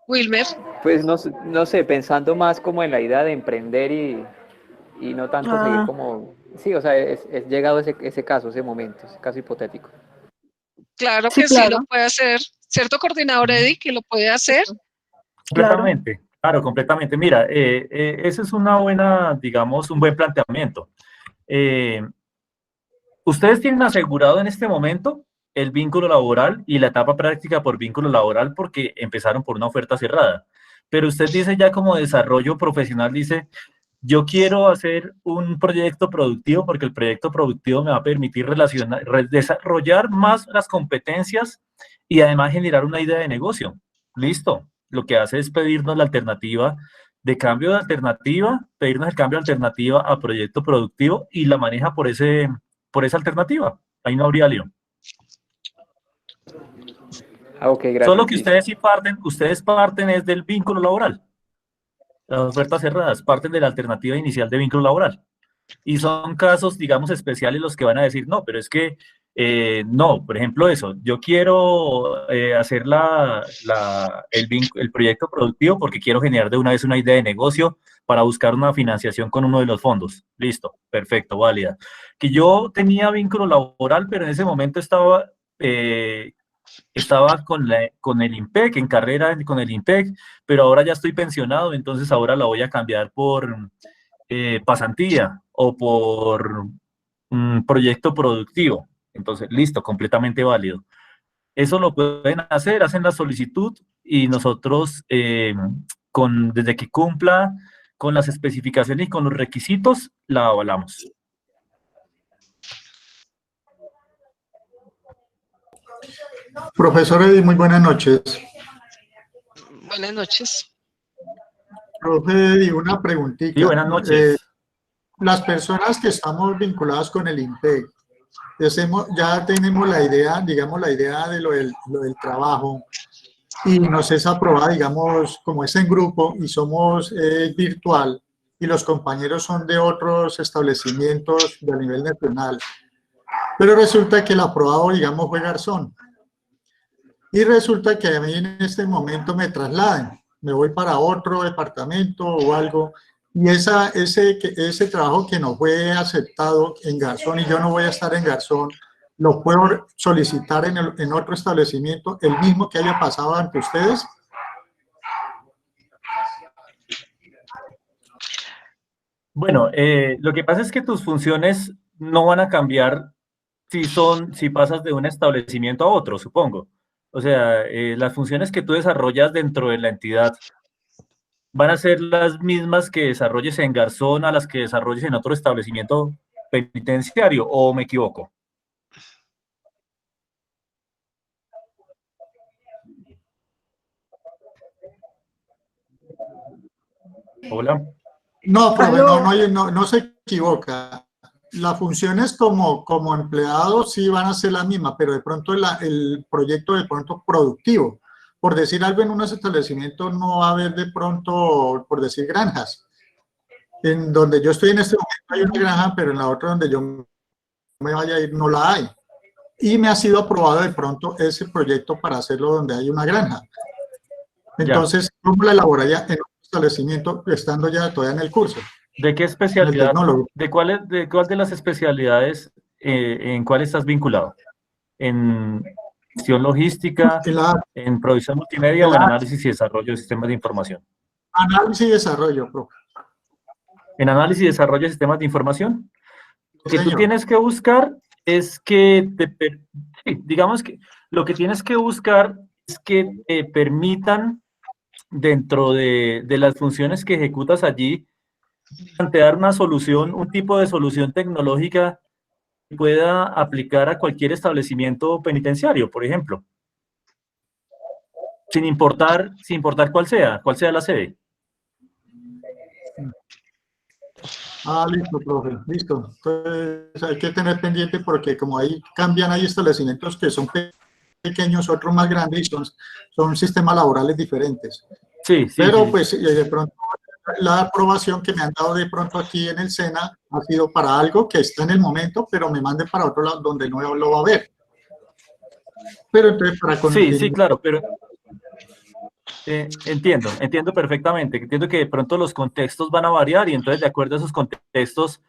Wilmer? Pues no sé, pensando más como en la idea de emprender y no tanto seguir como... Sí, o sea, es llegado ese caso, ese momento, ese caso hipotético. Claro que sí, lo puede hacer. ¿Cierto, coordinador Eddie, que lo puede hacer? Completamente, claro, completamente. Mira, esa es una buena, digamos, un buen planteamiento. Ustedes tienen asegurado en este momento el vínculo laboral y la etapa práctica por vínculo laboral porque empezaron por una oferta cerrada. Pero usted dice ya como desarrollo profesional, dice, yo quiero hacer un proyecto productivo porque el proyecto productivo me va a permitir desarrollar más las competencias y además generar una idea de negocio. Listo. Lo que hace es pedirnos la alternativa de cambio de alternativa, pedirnos el cambio de alternativa a proyecto productivo y la maneja por esa alternativa. Ahí no habría lío. Ok, gracias. Solo que ustedes parten es del vínculo laboral. Las ofertas cerradas parten de la alternativa inicial de vínculo laboral. Y son casos, digamos, especiales los que van a decir, no, pero es que no, por ejemplo eso, yo quiero hacer el proyecto productivo porque quiero generar de una vez una idea de negocio para buscar una financiación con uno de los fondos. Listo, perfecto, válida. Que yo tenía vínculo laboral, pero en ese momento estaba con el INPEC, en carrera con el INPEC, pero ahora ya estoy pensionado, entonces ahora la voy a cambiar por pasantía o por proyecto productivo. Entonces, listo, completamente válido. Eso lo pueden hacer, hacen la solicitud y nosotros, desde que cumpla con las especificaciones y con los requisitos, la avalamos. Profesor Eddie, muy buenas noches. Buenas noches. Profe Eddie, una preguntita. Sí, buenas noches. Las personas que estamos vinculadas con el INPEC, ya tenemos la idea, digamos, la idea de lo del trabajo y nos es aprobada, digamos, como es en grupo y somos virtual y los compañeros son de otros establecimientos de nivel nacional. Pero resulta que el aprobado, digamos, fue Garzón. Y resulta que a mí en este momento me trasladen, me voy para otro departamento o algo, y ese trabajo que no fue aceptado en Garzón y yo no voy a estar en Garzón, lo puedo solicitar en otro establecimiento, el mismo que haya pasado ante ustedes. Bueno, lo que pasa es que tus funciones no van a cambiar si pasas de un establecimiento a otro, supongo. O sea, las funciones que tú desarrollas dentro de la entidad van a ser las mismas que desarrolles en Garzón a las que desarrolles en otro establecimiento penitenciario, ¿o me equivoco? Hola. No, profe, no se equivoca. Las funciones como empleado sí van a ser las mismas, pero de pronto el proyecto de pronto productivo. Por decir algo, en unos establecimientos no va a haber de pronto, por decir, granjas. En donde yo estoy en este momento hay una granja, pero en la otra donde yo me vaya a ir no la hay. Y me ha sido aprobado de pronto ese proyecto para hacerlo donde hay una granja. Entonces, ¿cómo la elaboraría en un establecimiento estando ya todavía en el curso? ¿De qué especialidad? ¿De cuál de las especialidades en cuál estás vinculado? en gestión logística, en producción multimedia o en análisis y desarrollo de sistemas de información. Análisis y desarrollo, profe. En análisis y desarrollo de sistemas de información. Lo que tú Señor. tienes que buscar es que, digamos que lo que tienes que buscar es que te permitan, dentro de las funciones que ejecutas allí, plantear una solución, un tipo de solución tecnológica que pueda aplicar a cualquier establecimiento penitenciario, por ejemplo. Sin importar cuál sea la sede. Listo, profe, listo. Entonces hay que tener pendiente porque como ahí cambian, hay establecimientos que son pequeños, otros más grandes y son sistemas laborales diferentes. Sí, sí. Pero sí. pues de pronto la aprobación que me han dado de pronto aquí en el SENA ha sido para algo que está en el momento, pero me manden para otro lado donde no lo va a ver. Pero entonces para continuar. Sí, claro, pero entiendo perfectamente. Entiendo que de pronto los contextos van a variar y entonces de acuerdo a esos contextos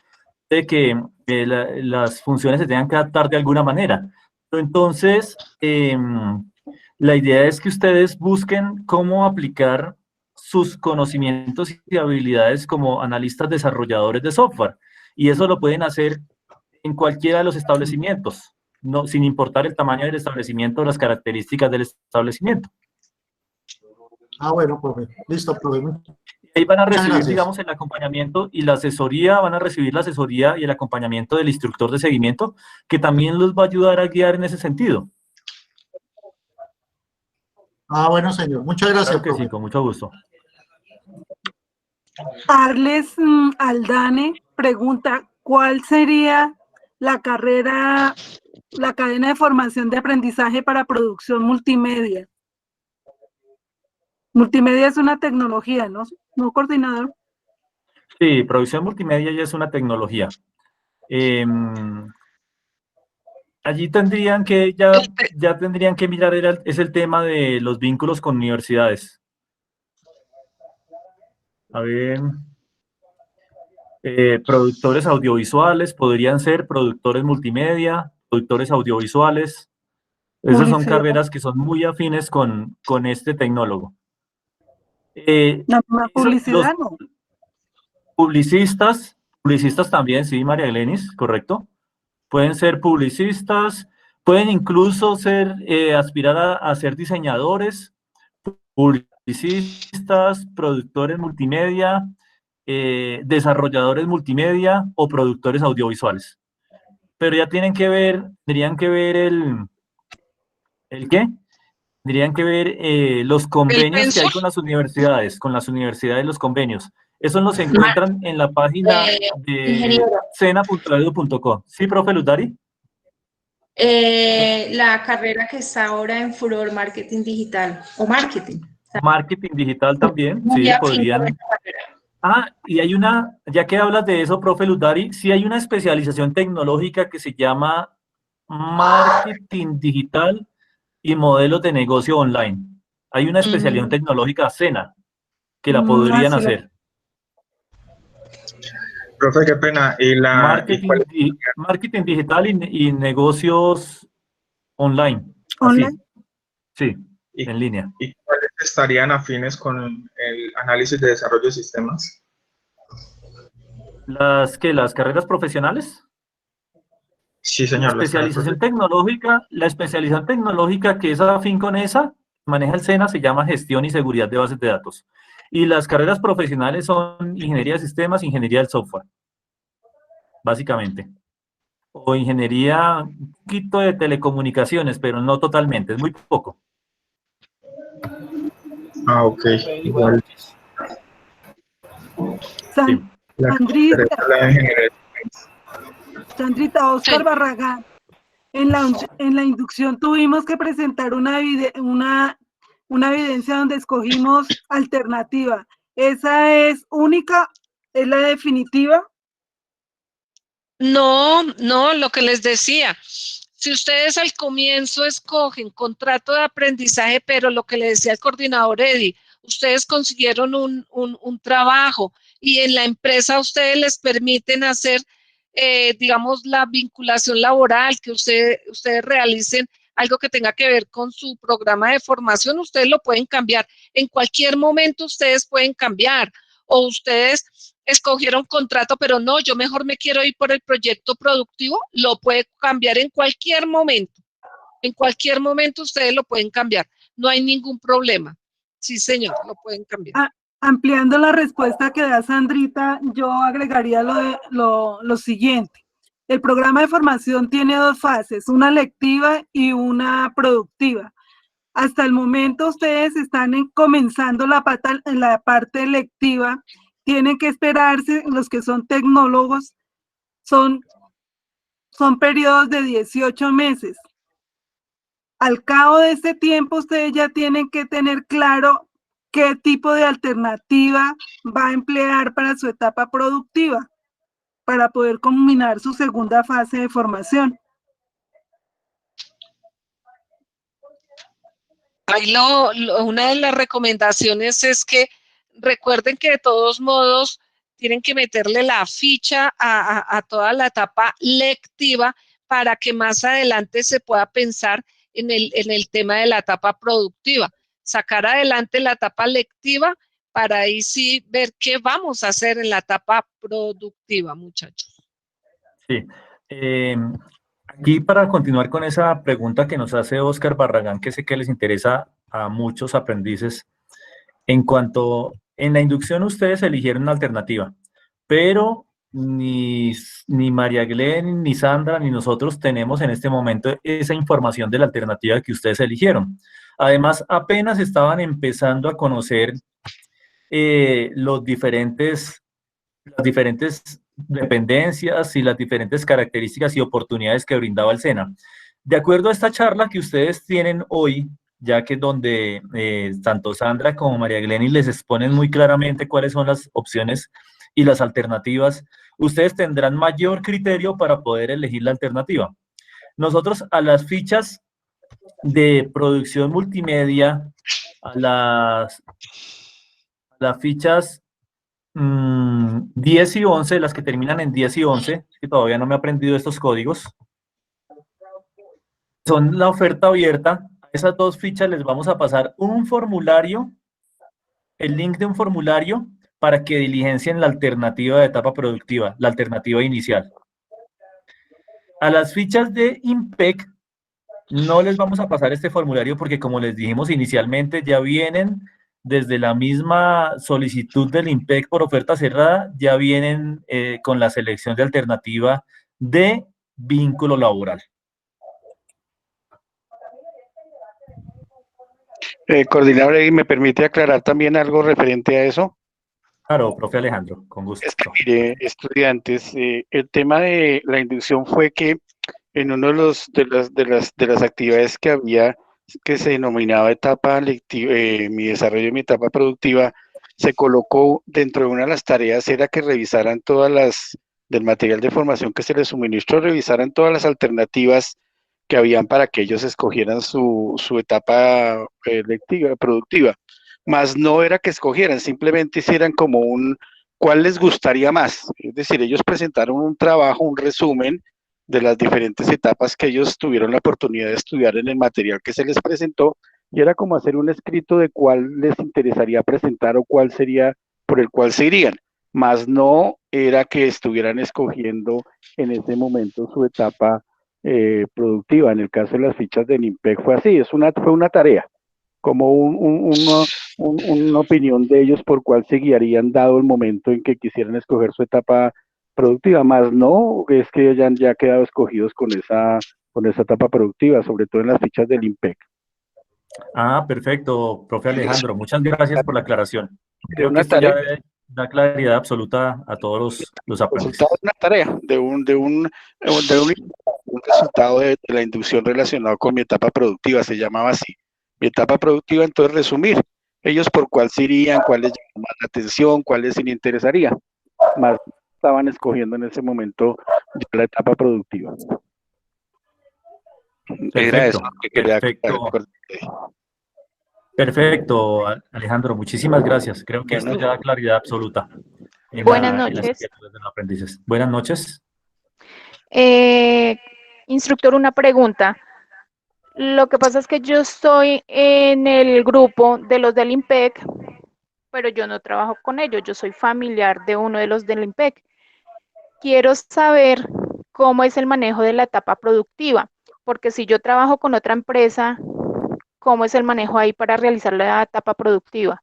de que las funciones se tengan que adaptar de alguna manera. Pero entonces, la idea es que ustedes busquen cómo aplicar sus conocimientos y habilidades como analistas desarrolladores de software. Y eso lo pueden hacer en cualquiera de los establecimientos, no, sin importar el tamaño del establecimiento o las características del establecimiento. Bueno, profe. Listo, profe. Ahí van a Muchas recibir, gracias. digamos, el acompañamiento y la asesoría, van a recibir la asesoría y el acompañamiento del instructor de seguimiento, que también los va a ayudar a guiar en ese sentido. Bueno, señor. Muchas gracias, Claro que profe. sí, con mucho gusto. Arles Aldane pregunta, ¿cuál sería la cadena de formación de aprendizaje para producción multimedia? Multimedia es una tecnología, ¿no, coordinador? Sí, producción multimedia ya es una tecnología. Allí tendrían que, ya tendrían que mirar, es el tema de los vínculos con universidades. A ver, productores audiovisuales, podrían ser productores multimedia, productores audiovisuales. Esas son carreras que son muy afines con este tecnólogo. Publicidad, ¿no? Publicistas también, sí, María Glenis, correcto. Pueden ser publicistas, pueden incluso ser, aspirar a ser diseñadores, publicistas, productores multimedia, desarrolladores multimedia o productores audiovisuales. Pero ya tendrían que ver ¿el qué? Tendrían que ver los convenios que hay con las universidades los convenios. Eso los encuentran en la página de sena.edu.co. ¿Sí, profe Lutari? La carrera que está ahora en furor, marketing digital o marketing. Marketing digital también, sí, podrían. Y hay una, ya que hablas de eso, profe Lutari, sí hay una especialización tecnológica que se llama marketing digital y modelos de negocio online. Hay una especialización tecnológica SENA que la podrían hacer. Profe, qué pena. Marketing digital y negocios online. ¿Online? Sí, en línea. ¿Y cuáles estarían afines con el análisis de desarrollo de sistemas? ¿Las carreras profesionales? Sí, señor. La especialización tecnológica que es afín con esa, maneja el SENA, se llama gestión y seguridad de bases de datos. Y las carreras profesionales son ingeniería de sistemas, ingeniería del software, básicamente. O ingeniería, un poquito de telecomunicaciones, pero no totalmente, es muy poco. Ok, igual. Sí. Sandrita, Oscar Barragán, en la inducción tuvimos que presentar una evidencia donde escogimos alternativa. ¿Esa es única? ¿Es la definitiva? No, lo que les decía, si ustedes al comienzo escogen contrato de aprendizaje, pero lo que le decía el coordinador Eddie, ustedes consiguieron un trabajo y en la empresa ustedes les permiten hacer digamos, la vinculación laboral, que ustedes realicen algo que tenga que ver con su programa de formación, ustedes lo pueden cambiar. En cualquier momento ustedes pueden cambiar. O ustedes escogieron contrato, pero no, yo mejor me quiero ir por el proyecto productivo, lo puede cambiar en cualquier momento. En cualquier momento ustedes lo pueden cambiar. No hay ningún problema. Sí, señor, lo pueden cambiar. Ampliando la respuesta que da Sandrita, yo agregaría lo siguiente. El programa de formación tiene dos fases, una lectiva y una productiva. Hasta el momento ustedes están comenzando la parte lectiva, tienen que esperarse, los que son tecnólogos, son periodos de 18 meses. Al cabo de este tiempo ustedes ya tienen que tener claro qué tipo de alternativa va a emplear para su etapa productiva, para poder culminar su segunda fase de formación. Ahí una de las recomendaciones es que recuerden que de todos modos tienen que meterle la ficha a toda la etapa lectiva para que más adelante se pueda pensar en el tema de la etapa productiva. Sacar adelante la etapa lectiva para ahí sí ver qué vamos a hacer en la etapa productiva, muchachos. Sí. Aquí para continuar con esa pregunta que nos hace Óscar Barragán, que sé que les interesa a muchos aprendices, en la inducción ustedes eligieron una alternativa, pero ni María Glenn, ni Sandra, ni nosotros tenemos en este momento esa información de la alternativa que ustedes eligieron. Además, apenas estaban empezando a conocer las diferentes dependencias y las diferentes características y oportunidades que brindaba el SENA. De acuerdo a esta charla que ustedes tienen hoy, ya que donde tanto Sandra como María Glenny les exponen muy claramente cuáles son las opciones y las alternativas, ustedes tendrán mayor criterio para poder elegir la alternativa. Nosotros a las fichas de producción multimedia, a las fichas 10 y 11, las que terminan en 10 y 11, que todavía no me he aprendido estos códigos, son la oferta abierta. A esas dos fichas les vamos a pasar un formulario, el link de un formulario para que diligencien la alternativa de etapa productiva, la alternativa inicial. A las fichas de IMPEC no les vamos a pasar este formulario porque, como les dijimos inicialmente, ya vienen desde la misma solicitud del IMPEC por oferta cerrada, ya vienen con la selección de alternativa de vínculo laboral. Coordinador, ¿y me permite aclarar también algo referente a eso? Claro, profe Alejandro, con gusto. Es que, mire, estudiantes, el tema de la inducción fue que en uno de las actividades que había, que se denominaba etapa lectiva, mi desarrollo de mi etapa productiva, se colocó dentro de una de las tareas, era que revisaran todas las, del material de formación que se les suministró, revisaran todas las alternativas que habían para que ellos escogieran su etapa lectiva, productiva. Más no era que escogieran, simplemente hicieran como ¿cuál les gustaría más? Es decir, ellos presentaron un trabajo, un resumen de las diferentes etapas que ellos tuvieron la oportunidad de estudiar en el material que se les presentó, y era como hacer un escrito de cuál les interesaría presentar o cuál sería por el cual se irían, más no era que estuvieran escogiendo en ese momento su etapa productiva. En el caso de las fichas del IMPEC fue así, fue una tarea, como una opinión de ellos por cuál se guiarían dado el momento en que quisieran escoger su etapa productiva, más no es que hayan ya quedado escogidos con esa etapa productiva, sobre todo en las fichas del IMPEC. Ah, perfecto, profe Alejandro, muchas gracias por la aclaración. Creo que esto tarea, ya da claridad absoluta a todos los aprendices. Una tarea de un resultado de la inducción relacionado con mi etapa productiva, se llamaba así. Mi etapa productiva, entonces resumir, ellos por cuál se irían, cuál les llama más la atención, cuál les interesaría, más estaban escogiendo en ese momento ya la etapa productiva. Perfecto, era eso que quería perfecto, Alejandro, muchísimas gracias. Creo que esto ya da claridad absoluta. Buenas noches. En los aprendices. Buenas noches. Instructor, una pregunta. Lo que pasa es que yo estoy en el grupo de los del IMPEC, pero yo no trabajo con ellos, yo soy familiar de uno de los del IMPEC. Quiero saber cómo es el manejo de la etapa productiva, porque si yo trabajo con otra empresa, ¿cómo es el manejo ahí para realizar la etapa productiva?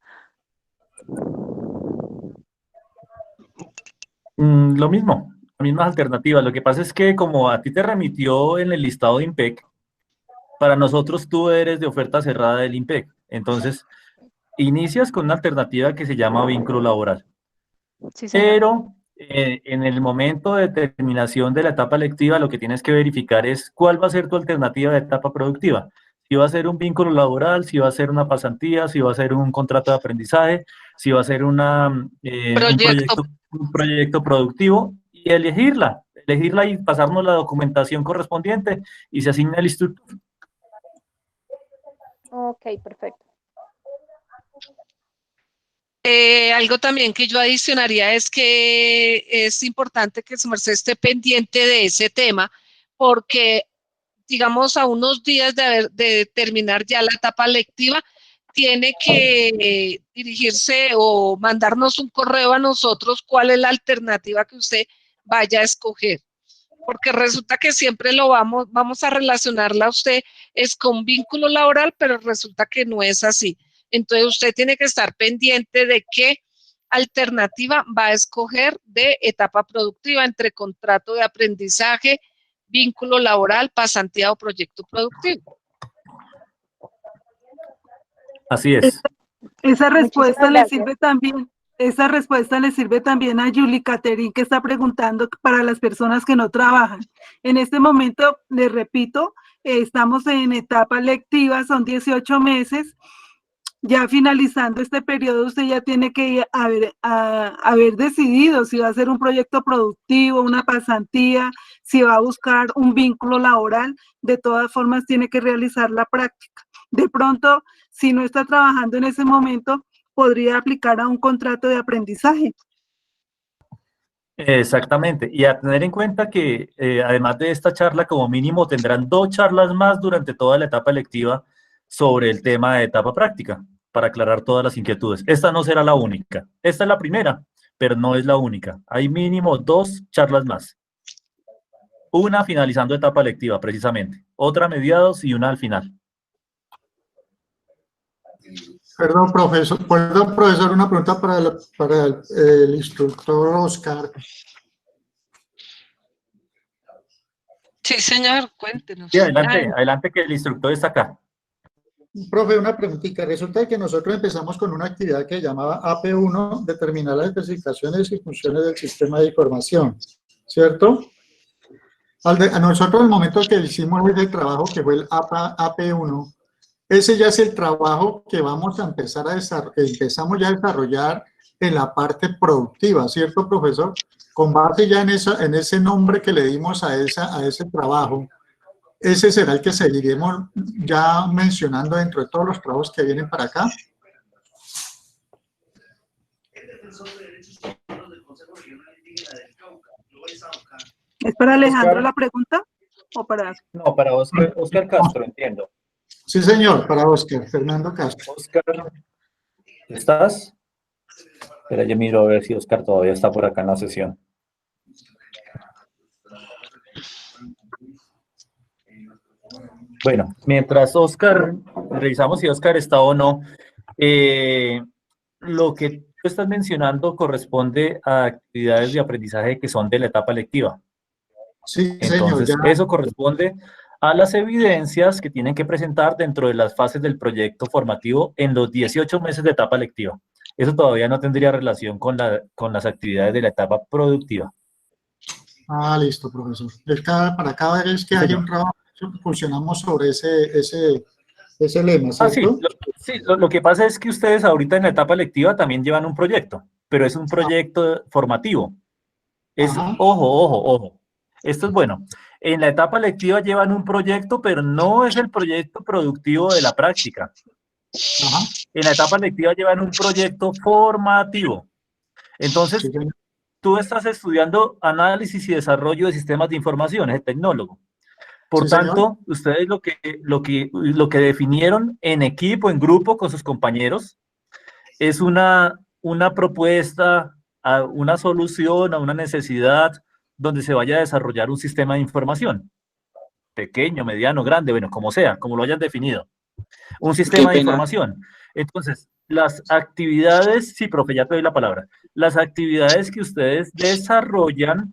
Lo mismo, las mismas alternativas. Lo que pasa es que como a ti te remitió en el listado de IMPEC, para nosotros tú eres de oferta cerrada del IMPEC. Entonces, inicias con una alternativa que se llama vínculo laboral. Sí, pero en el momento de terminación de la etapa lectiva, lo que tienes que verificar es cuál va a ser tu alternativa de etapa productiva. Si va a ser un vínculo laboral, si va a ser una pasantía, si va a ser un contrato de aprendizaje, si va a ser un proyecto productivo, y elegirla y pasarnos la documentación correspondiente y se asigna el instructor. Ok, perfecto. Algo también que yo adicionaría es que es importante que su merced esté pendiente de ese tema, porque, digamos, a unos días de terminar ya la etapa lectiva, tiene que dirigirse o mandarnos un correo a nosotros cuál es la alternativa que usted vaya a escoger. Porque resulta que siempre vamos a relacionarla a usted es con vínculo laboral, pero resulta que no es así. Entonces usted tiene que estar pendiente de qué alternativa va a escoger de etapa productiva entre contrato de aprendizaje, vínculo laboral, pasantía o proyecto productivo. Así es. Esa respuesta Muchísimas le gracias. sirve también. Esa respuesta le sirve también a Julie Caterin, que está preguntando para las personas que no trabajan. En este momento, le repito, estamos en etapa lectiva, son 18 meses. Ya finalizando este periodo, usted ya tiene que haber decidido si va a hacer un proyecto productivo, una pasantía, si va a buscar un vínculo laboral. De todas formas, tiene que realizar la práctica. De pronto, si no está trabajando en ese momento, podría aplicar a un contrato de aprendizaje. Exactamente, y a tener en cuenta que además de esta charla, como mínimo tendrán 2 charlas más durante toda la etapa lectiva sobre el tema de etapa práctica, para aclarar todas las inquietudes. Esta no será la única, esta es la primera, pero no es la única. Hay mínimo 2 charlas más. Una finalizando etapa lectiva, precisamente, otra a mediados y una al final. Perdón, profesor, una pregunta para el instructor Oscar. Sí, señor, cuéntenos. Sí, adelante que el instructor está acá. Profe, una preguntita. Resulta que nosotros empezamos con una actividad que llamaba AP1, determinar las especificaciones y funciones del sistema de información, ¿cierto? A nosotros, el momento que hicimos ese trabajo, que fue el AP1, ese ya es el trabajo que vamos a empezar empezamos ya a desarrollar en la parte productiva, ¿cierto, profesor? Con base ya en ese nombre que le dimos a ese trabajo, ese será el que seguiremos ya mencionando dentro de todos los trabajos que vienen para acá. ¿Es para Alejandro la pregunta o para...? No, para Oscar Castro, entiendo. Sí, señor, para Oscar, Fernando Castro. Oscar, ¿estás? Espera, yo miro a ver si Oscar todavía está por acá en la sesión. Bueno, mientras Oscar, revisamos si Oscar está o no, lo que tú estás mencionando corresponde a actividades de aprendizaje que son de la etapa lectiva. Sí, entonces, señor, ya. eso corresponde a las evidencias que tienen que presentar dentro de las fases del proyecto formativo en los 18 meses de etapa lectiva. Eso todavía no tendría relación con las actividades de la etapa productiva. Ah, listo, profesor. Para cada vez que haya un trabajo, funcionamos sobre ese lema, ¿cierto? Lo que pasa es que ustedes ahorita en la etapa lectiva también llevan un proyecto, pero es un proyecto formativo. Ojo. Esto es bueno. En la etapa lectiva llevan un proyecto, pero no es el proyecto productivo de la práctica. En la etapa lectiva llevan un proyecto formativo. Entonces, tú estás estudiando análisis y desarrollo de sistemas de información, es tecnólogo. Por Sí, señor. tanto, ustedes lo que definieron en equipo, en grupo con sus compañeros, es una propuesta, a una solución, a una necesidad donde se vaya a desarrollar un sistema de información. Pequeño, mediano, grande, bueno, como sea, como lo hayan definido. Un sistema de información. Entonces, las actividades, sí, profe, ya te doy la palabra. Las actividades que ustedes desarrollan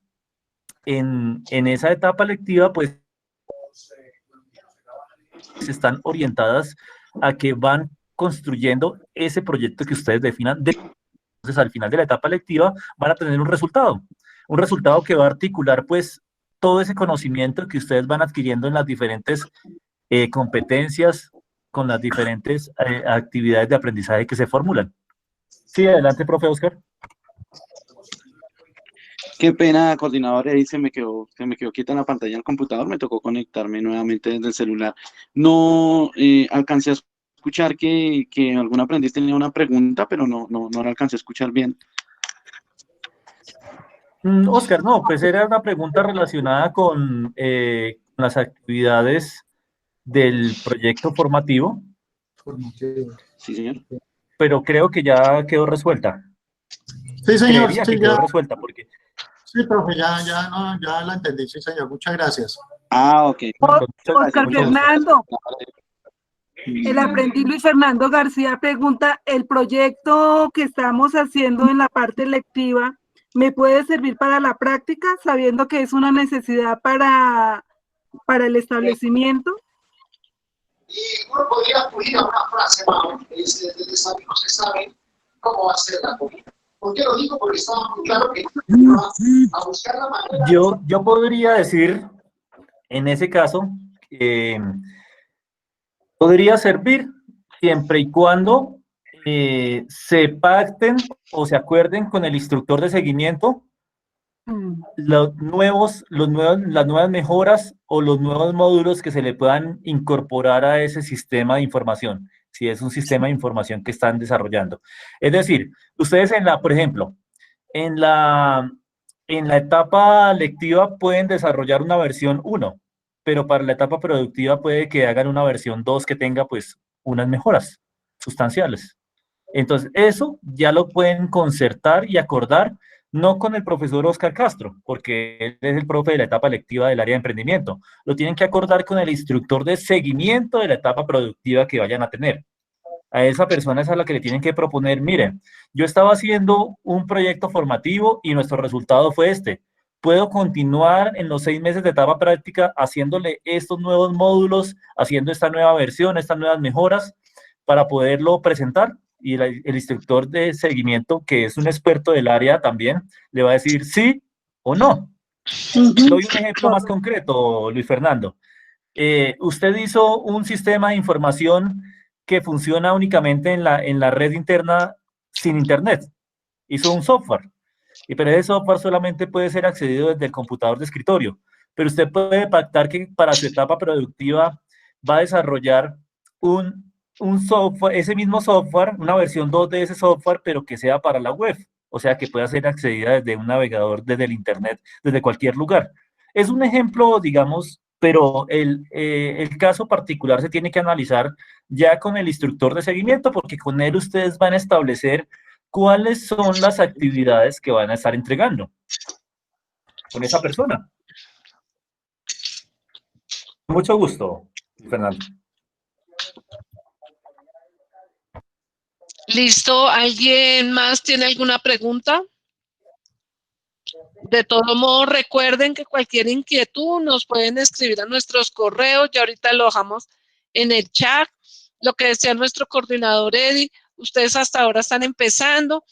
en esa etapa lectiva, pues, están orientadas a que van construyendo ese proyecto que ustedes definan. Entonces, al final de la etapa lectiva, van a tener un resultado que va a articular, pues, todo ese conocimiento que ustedes van adquiriendo en las diferentes competencias, con las diferentes actividades de aprendizaje que se formulan. Sí, adelante, profe Oscar. Qué pena, coordinador, ahí se me quedó quieta en la pantalla del computador, me tocó conectarme nuevamente desde el celular. No alcancé a escuchar que algún aprendiz tenía una pregunta, pero no la alcancé a escuchar bien. Oscar, no, pues era una pregunta relacionada con las actividades del proyecto formativo. Sí, señor. Pero creo que ya quedó resuelta. Sí, señor. Creería Sí, que quedó ya. resuelta, porque... Sí, profe, ya la entendí, sí, señor. Muchas gracias. Ah, ok. Oscar Fernando. El aprendiz Luis Fernando García pregunta, ¿el proyecto que estamos haciendo en la parte lectiva me puede servir para la práctica, sabiendo que es una necesidad para el establecimiento? Y uno podría acudir a una frase, Mao, que dice, desde el desayuno se sabe cómo va a ser la comida. ¿Por qué lo digo? Porque estaba muy claro que va a buscar la manera... Yo podría decir, en ese caso, podría servir siempre y cuando se pacten o se acuerden con el instructor de seguimiento las nuevas mejoras o los nuevos módulos que se le puedan incorporar a ese sistema de información, si es un sistema de información que están desarrollando. Es decir, ustedes por ejemplo, en la etapa lectiva pueden desarrollar una versión 1, pero para la etapa productiva puede que hagan una versión 2 que tenga pues unas mejoras sustanciales. Entonces, eso ya lo pueden concertar y acordar, no con el profesor Oscar Castro, porque él es el profe de la etapa lectiva del área de emprendimiento. Lo tienen que acordar con el instructor de seguimiento de la etapa productiva que vayan a tener. A esa persona es a la que le tienen que proponer, miren, yo estaba haciendo un proyecto formativo y nuestro resultado fue este. Puedo continuar en los 6 meses de etapa práctica haciéndole estos nuevos módulos, haciendo esta nueva versión, estas nuevas mejoras para poderlo presentar. Y el instructor de seguimiento, que es un experto del área también, le va a decir sí o no. Doy un ejemplo más concreto, Luis Fernando. Usted hizo un sistema de información que funciona únicamente en la red interna sin internet. Hizo un software. Pero ese software solamente puede ser accedido desde el computador de escritorio. Pero usted puede pactar que para su etapa productiva va a desarrollar un software, ese mismo software, una versión 2 de ese software, pero que sea para la web. O sea, que pueda ser accedida desde un navegador, desde el internet, desde cualquier lugar. Es un ejemplo, digamos, pero el caso particular se tiene que analizar ya con el instructor de seguimiento, porque con él ustedes van a establecer cuáles son las actividades que van a estar entregando con esa persona. Mucho gusto, Fernando. ¿Listo? ¿Alguien más tiene alguna pregunta? De todo modo, recuerden que cualquier inquietud nos pueden escribir a nuestros correos. Ya ahorita lo dejamos en el chat. Lo que decía nuestro coordinador Eddie, ustedes hasta ahora están empezando.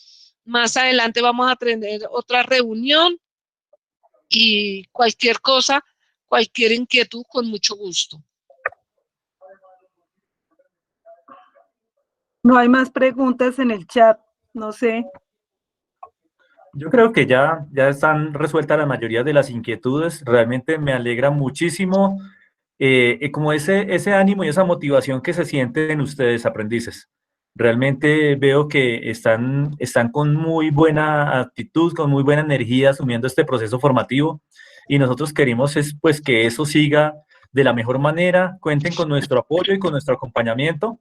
Más adelante vamos a tener otra reunión y cualquier cosa, cualquier inquietud, con mucho gusto. No hay más preguntas en el chat, no sé. Yo creo que ya están resueltas la mayoría de las inquietudes. Realmente me alegra muchísimo como ese ánimo y esa motivación que se sienten en ustedes, aprendices. Realmente veo que están con muy buena actitud, con muy buena energía asumiendo este proceso formativo y nosotros queremos pues que eso siga de la mejor manera. Cuenten con nuestro apoyo y con nuestro acompañamiento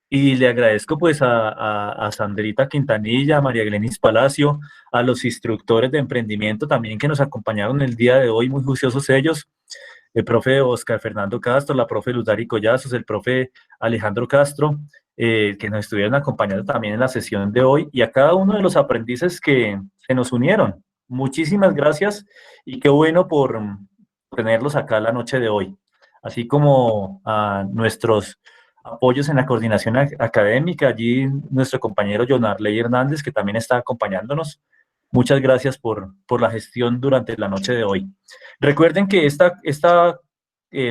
y le agradezco pues a Sandrita Quintanilla, a María Glenis Palacio, a los instructores de emprendimiento también que nos acompañaron el día de hoy, muy juiciosos ellos, el profe Oscar Fernando Castro, la profe Luzari Collazos, el profe Alejandro Castro, que nos estuvieron acompañando también en la sesión de hoy, y a cada uno de los aprendices que nos unieron. Muchísimas gracias y qué bueno por tenerlos acá la noche de hoy, así como a nuestros apoyos en la coordinación académica, allí nuestro compañero John Arley Hernández, que también está acompañándonos. Muchas gracias por la gestión durante la noche de hoy. Recuerden que esta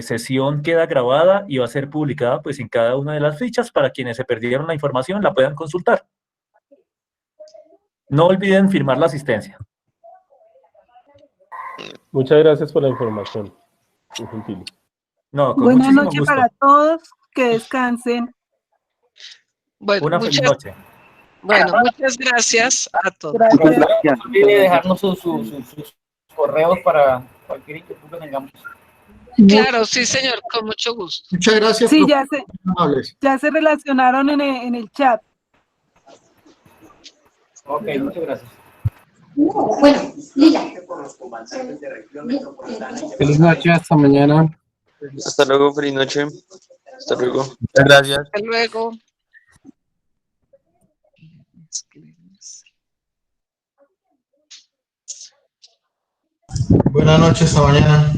sesión queda grabada y va a ser publicada pues en cada una de las fichas para quienes se perdieron la información la puedan consultar. No olviden firmar la asistencia. Muchas gracias por la información. Muy gentil. No, con Buenas muchísimo noches gusto. para todos, que descansen. Bueno, Una feliz noche. Bueno, muchas gracias a todos. Gracias. No olvide dejarnos sus correos para cualquier inquietud que tengamos. Claro, sí, señor, con mucho gusto. Muchas gracias. Sí, amables. ya se relacionaron en el chat. Ok, muchas gracias. Bueno, Lila. Feliz noche, hasta mañana. Hasta luego, feliz noche. Hasta luego. Muchas gracias. Hasta luego. Buenas noches, hasta mañana.